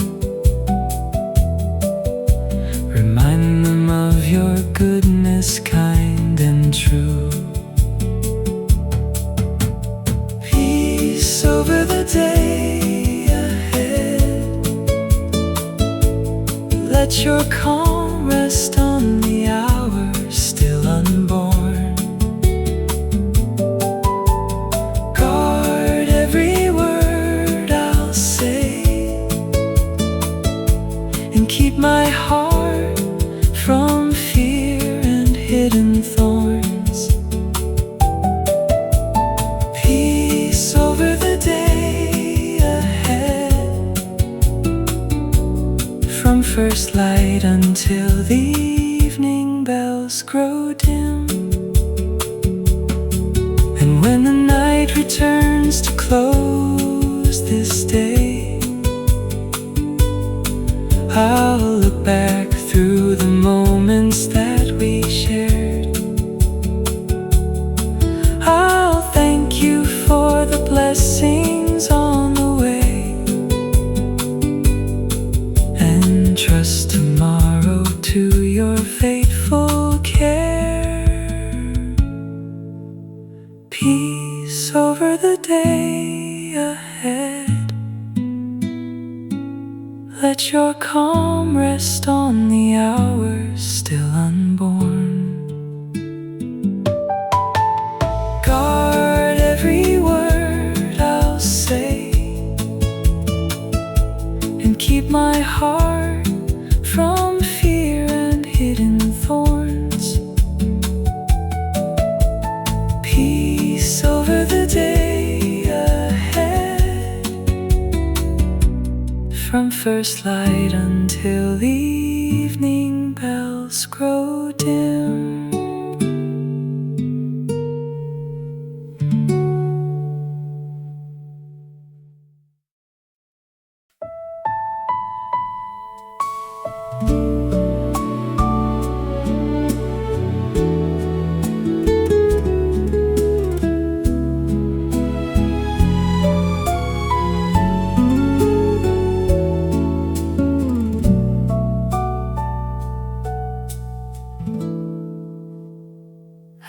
S2: Remind them of your goodness, kind and true. Peace over the day ahead. Let your calm rest on the hours still unborn. Guard every word I'll say, and keep my heart from fear and hidden thorns. Peace over the day ahead, from first light until the evening bells grow dim. And when the night returns to close this day, I'll look back through the moments that we shared. I'll thank you for the blessings on the way, and trust tomorrow to your faithful care. Peace over the day ahead. Let your calm rest on the hours still unborn. Guard every word I'll say, and keep my heart from fear and hidden thorns. Peace over the day ahead, from first light until the evening bells grow dim.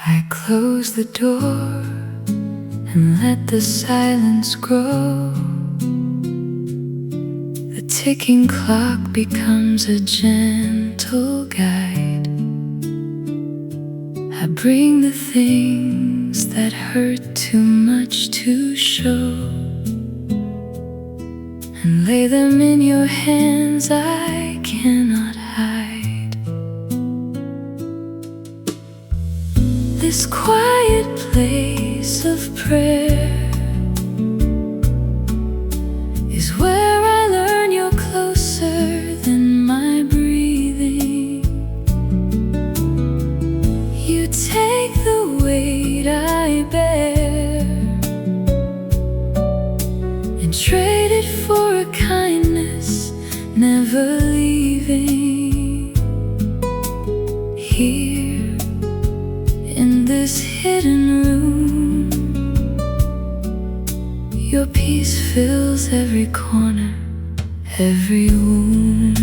S2: I close the door and let the silence grow. The ticking clock becomes a gentle guide. I bring the things that hurt too much to show, and lay them in your hands I cannot hide. This quiet place of prayer is where I learn you're closer than my breathing. You take the weight I bear and trade it for a kindness never leaving. Here in this hidden room,
S1: peace fills every corner, every wound.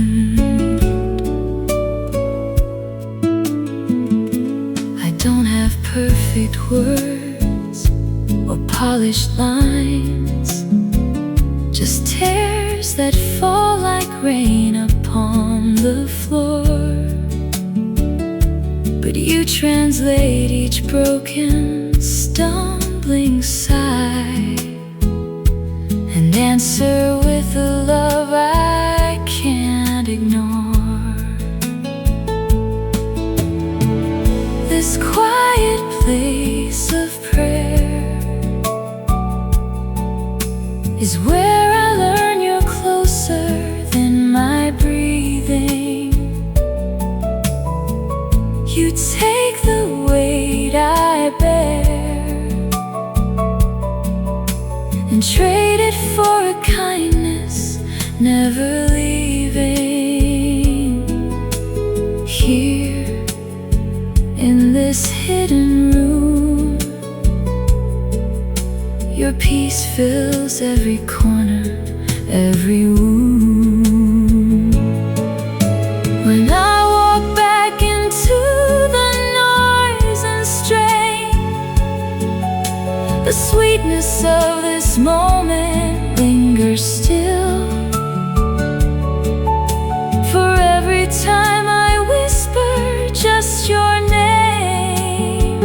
S1: I don't have perfect words or polished lines, just tears that fall like rain upon the floor. But you translate each broken, stumbling sigh and answer with a love I can't ignore. This quiet place of prayer is where I learn you're closer than my breathing. You take the weight I bear and trade it for a kindness never leaving. Here in this hidden room, your peace fills every corner, every wound. When I walk back into the noise and strain, the sweetness of this moment lingers still. For every time I whisper just your name,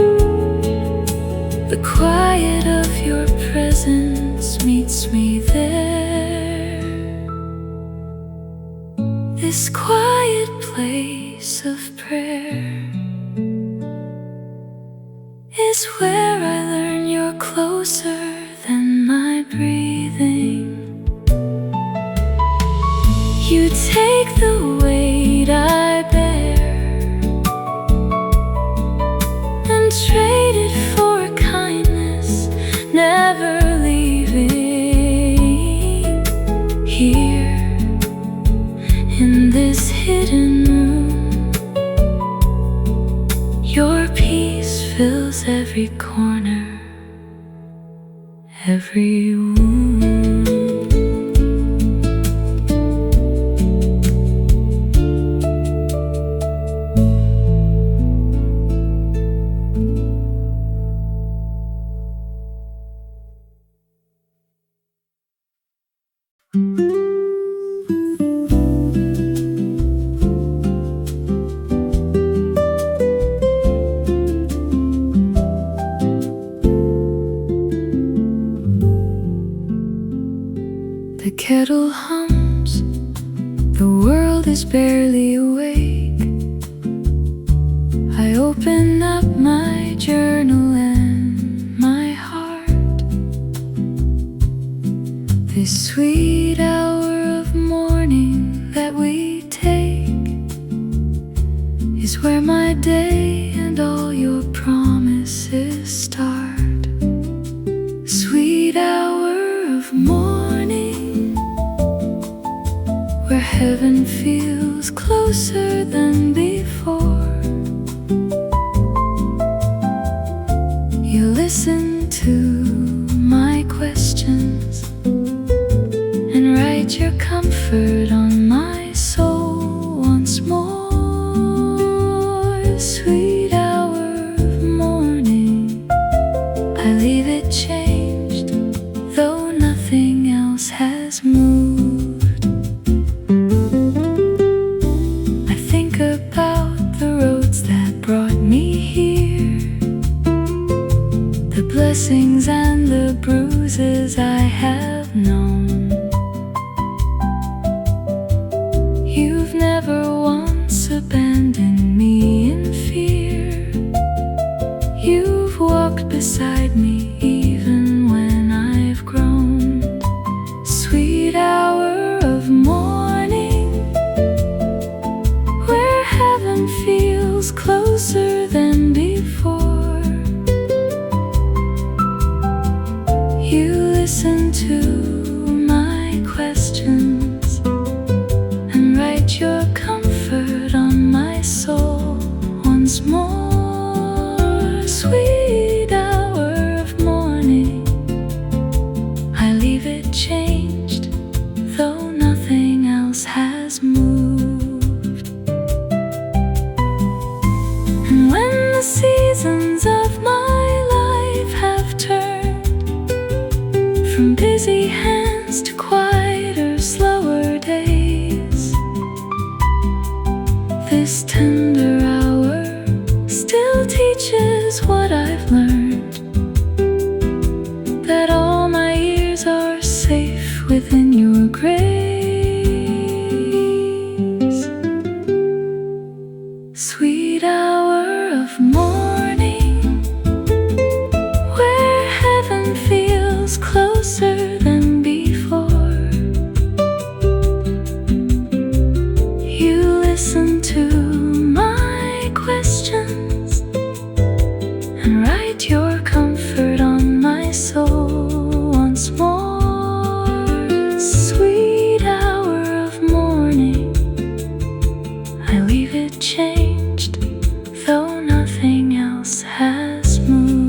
S1: the quiet of your presence meets me there. This quiet place of prayer is where I learn you're closer than my breathing. You take the weight I bear and trade it for a kindness never leaving. Here in this hidden room, your peace fills every corner, every wound. The kettle hums, the world is barely awake. I open up my journal and my heart. This sweet hour of morning that we take is where my day and all your promises start. Sweet hour of morning, where heaven feels closer than before. You listen to my questions and write your comfort on my soul once more. Sweet hour of morning, I leave it changed, though nothing else has moved. I think about the roads that brought me here, the blessings and the bruises I have known. You've never once abandoned me in fear. You've walked beside me even when I've grown. Sweet hour of morning, where heaven feels closer than before. You listen to my questions and write your comfort on my this tender hour still teaches what I've learned, that all my years are safe within your grace. Sweet hour of morning, where heaven feels closer than before. You listen to my questions and write your comfort on my soul once more. Sweet hour of morning, I leave it changed, though nothing else has moved.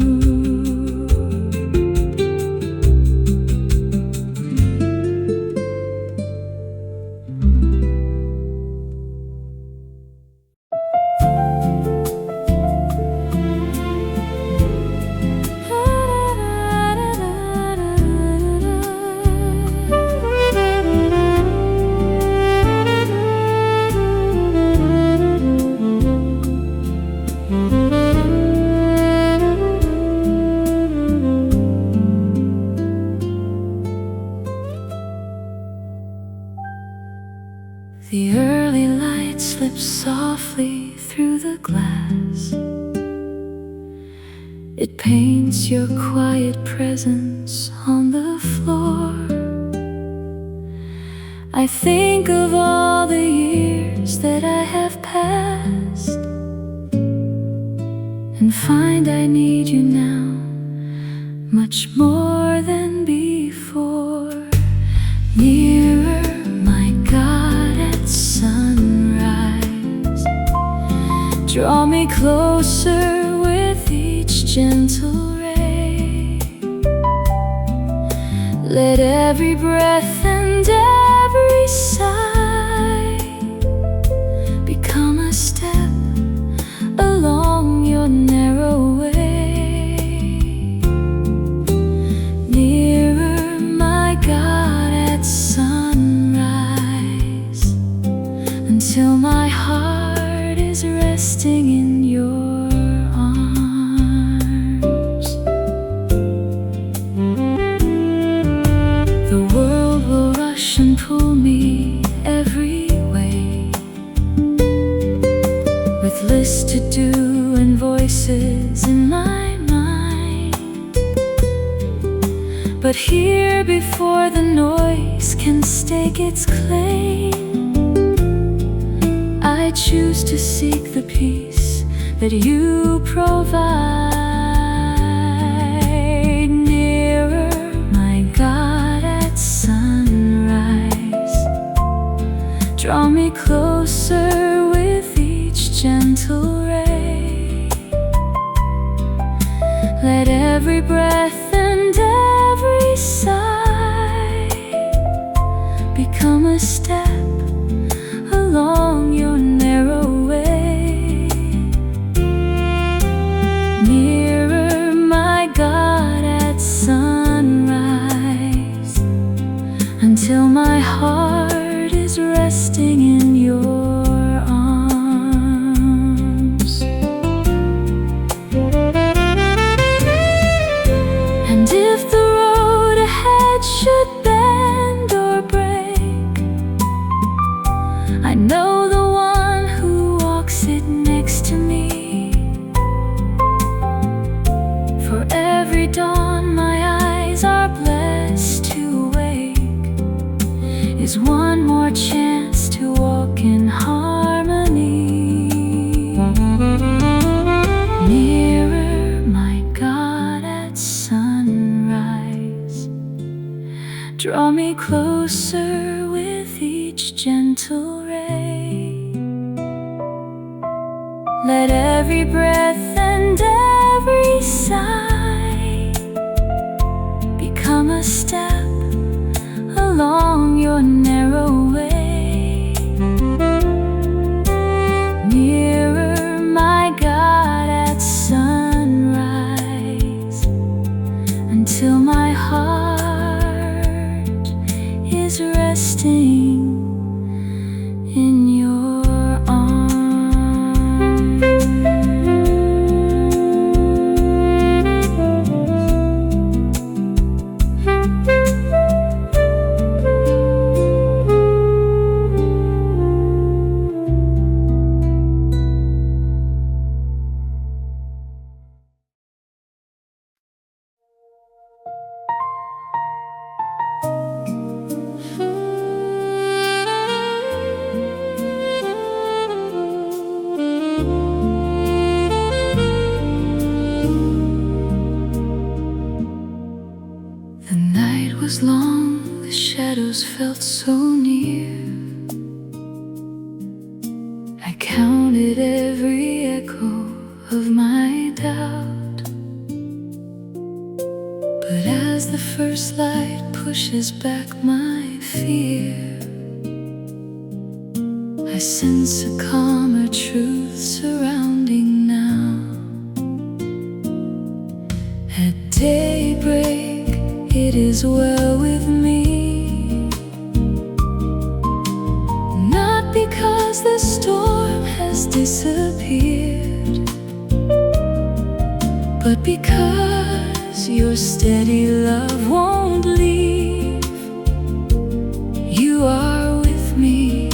S1: The early light slips softly through the glass. It paints your quiet presence on the floor. I think of all the years that I have passed and find I need you now much more than before. Nearer, my God, at sunrise. Draw me closer with each gentle ray. Let every breath and every sigh become a step along your narrow way. Nearer, my God, at sunrise, until my heart is resting in your arms. The world will rush and pull me every way, with lists to do and voices in my mind. But here, before the noise can stake its claim, I choose to seek the peace that you provide. Nearer, my God, at sunrise. Draw me closer with each gentle ray. Let every breath and every sigh become a step along your narrow way. Nearer, my God, at sunrise, until my heart is resting in your arms. And if the road ahead should bend or break, I know the one who walks it next to me. For every dawn my eyes are blessed to wake is one more chance to walk in harmony. Nearer, my God, at sunrise. Draw me closer with each gentle ray. Let every breath and every sigh become a step along your narrow way. Nearer, my God, at sunrise, until my heart is resting in your arms. I sense a calmer truth surrounding now. At daybreak, it is well with me, not because the storm has disappeared, but because your steady love won't leave. You are with me,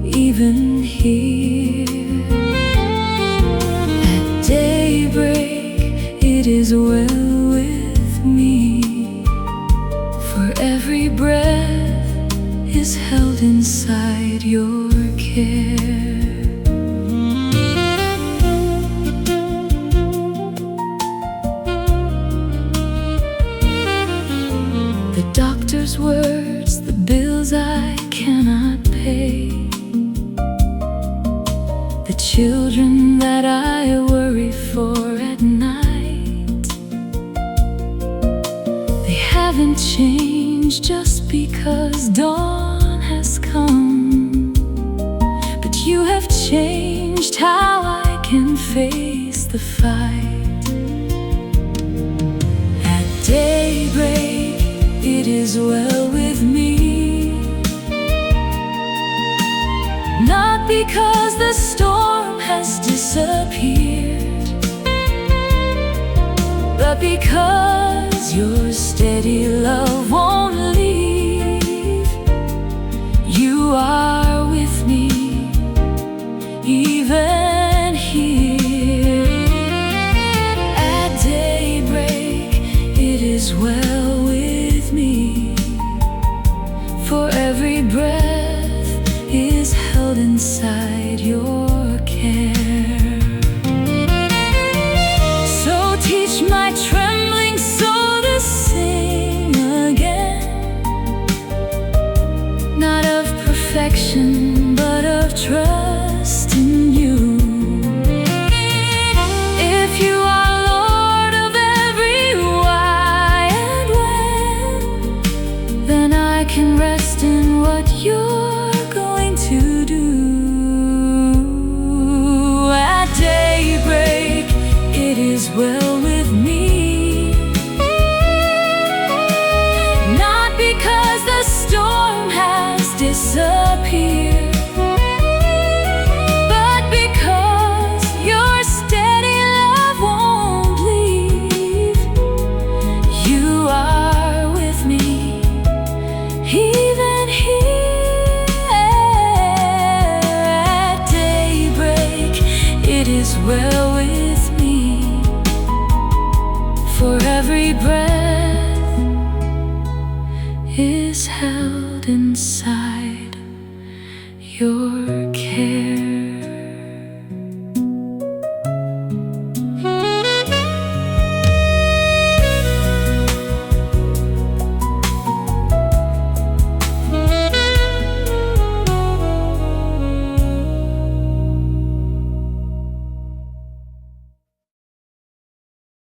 S1: even here. At daybreak, it is well with me, for every breath is held inside your care. The doctor's words, the bills I cannot pay, the children that I worry for at night, they haven't changed just because dawn has come. But you have changed how I can face the fight. At daybreak, it is well with me, not because the storm has disappeared, but because your steady love won't leave. You are with me, even here. At daybreak, it is well with me, for every breath is held inside your care. So teach my trembling soul to sing again, not of perfection, but of trust in you. If you are Lord of every why and when, then I can rest in what you're going to do. At daybreak, it is well with me, not because the storm has disappeared, but because your steady love won't leave. You are with me, even here. At daybreak, it is well with me, for every breath is held inside your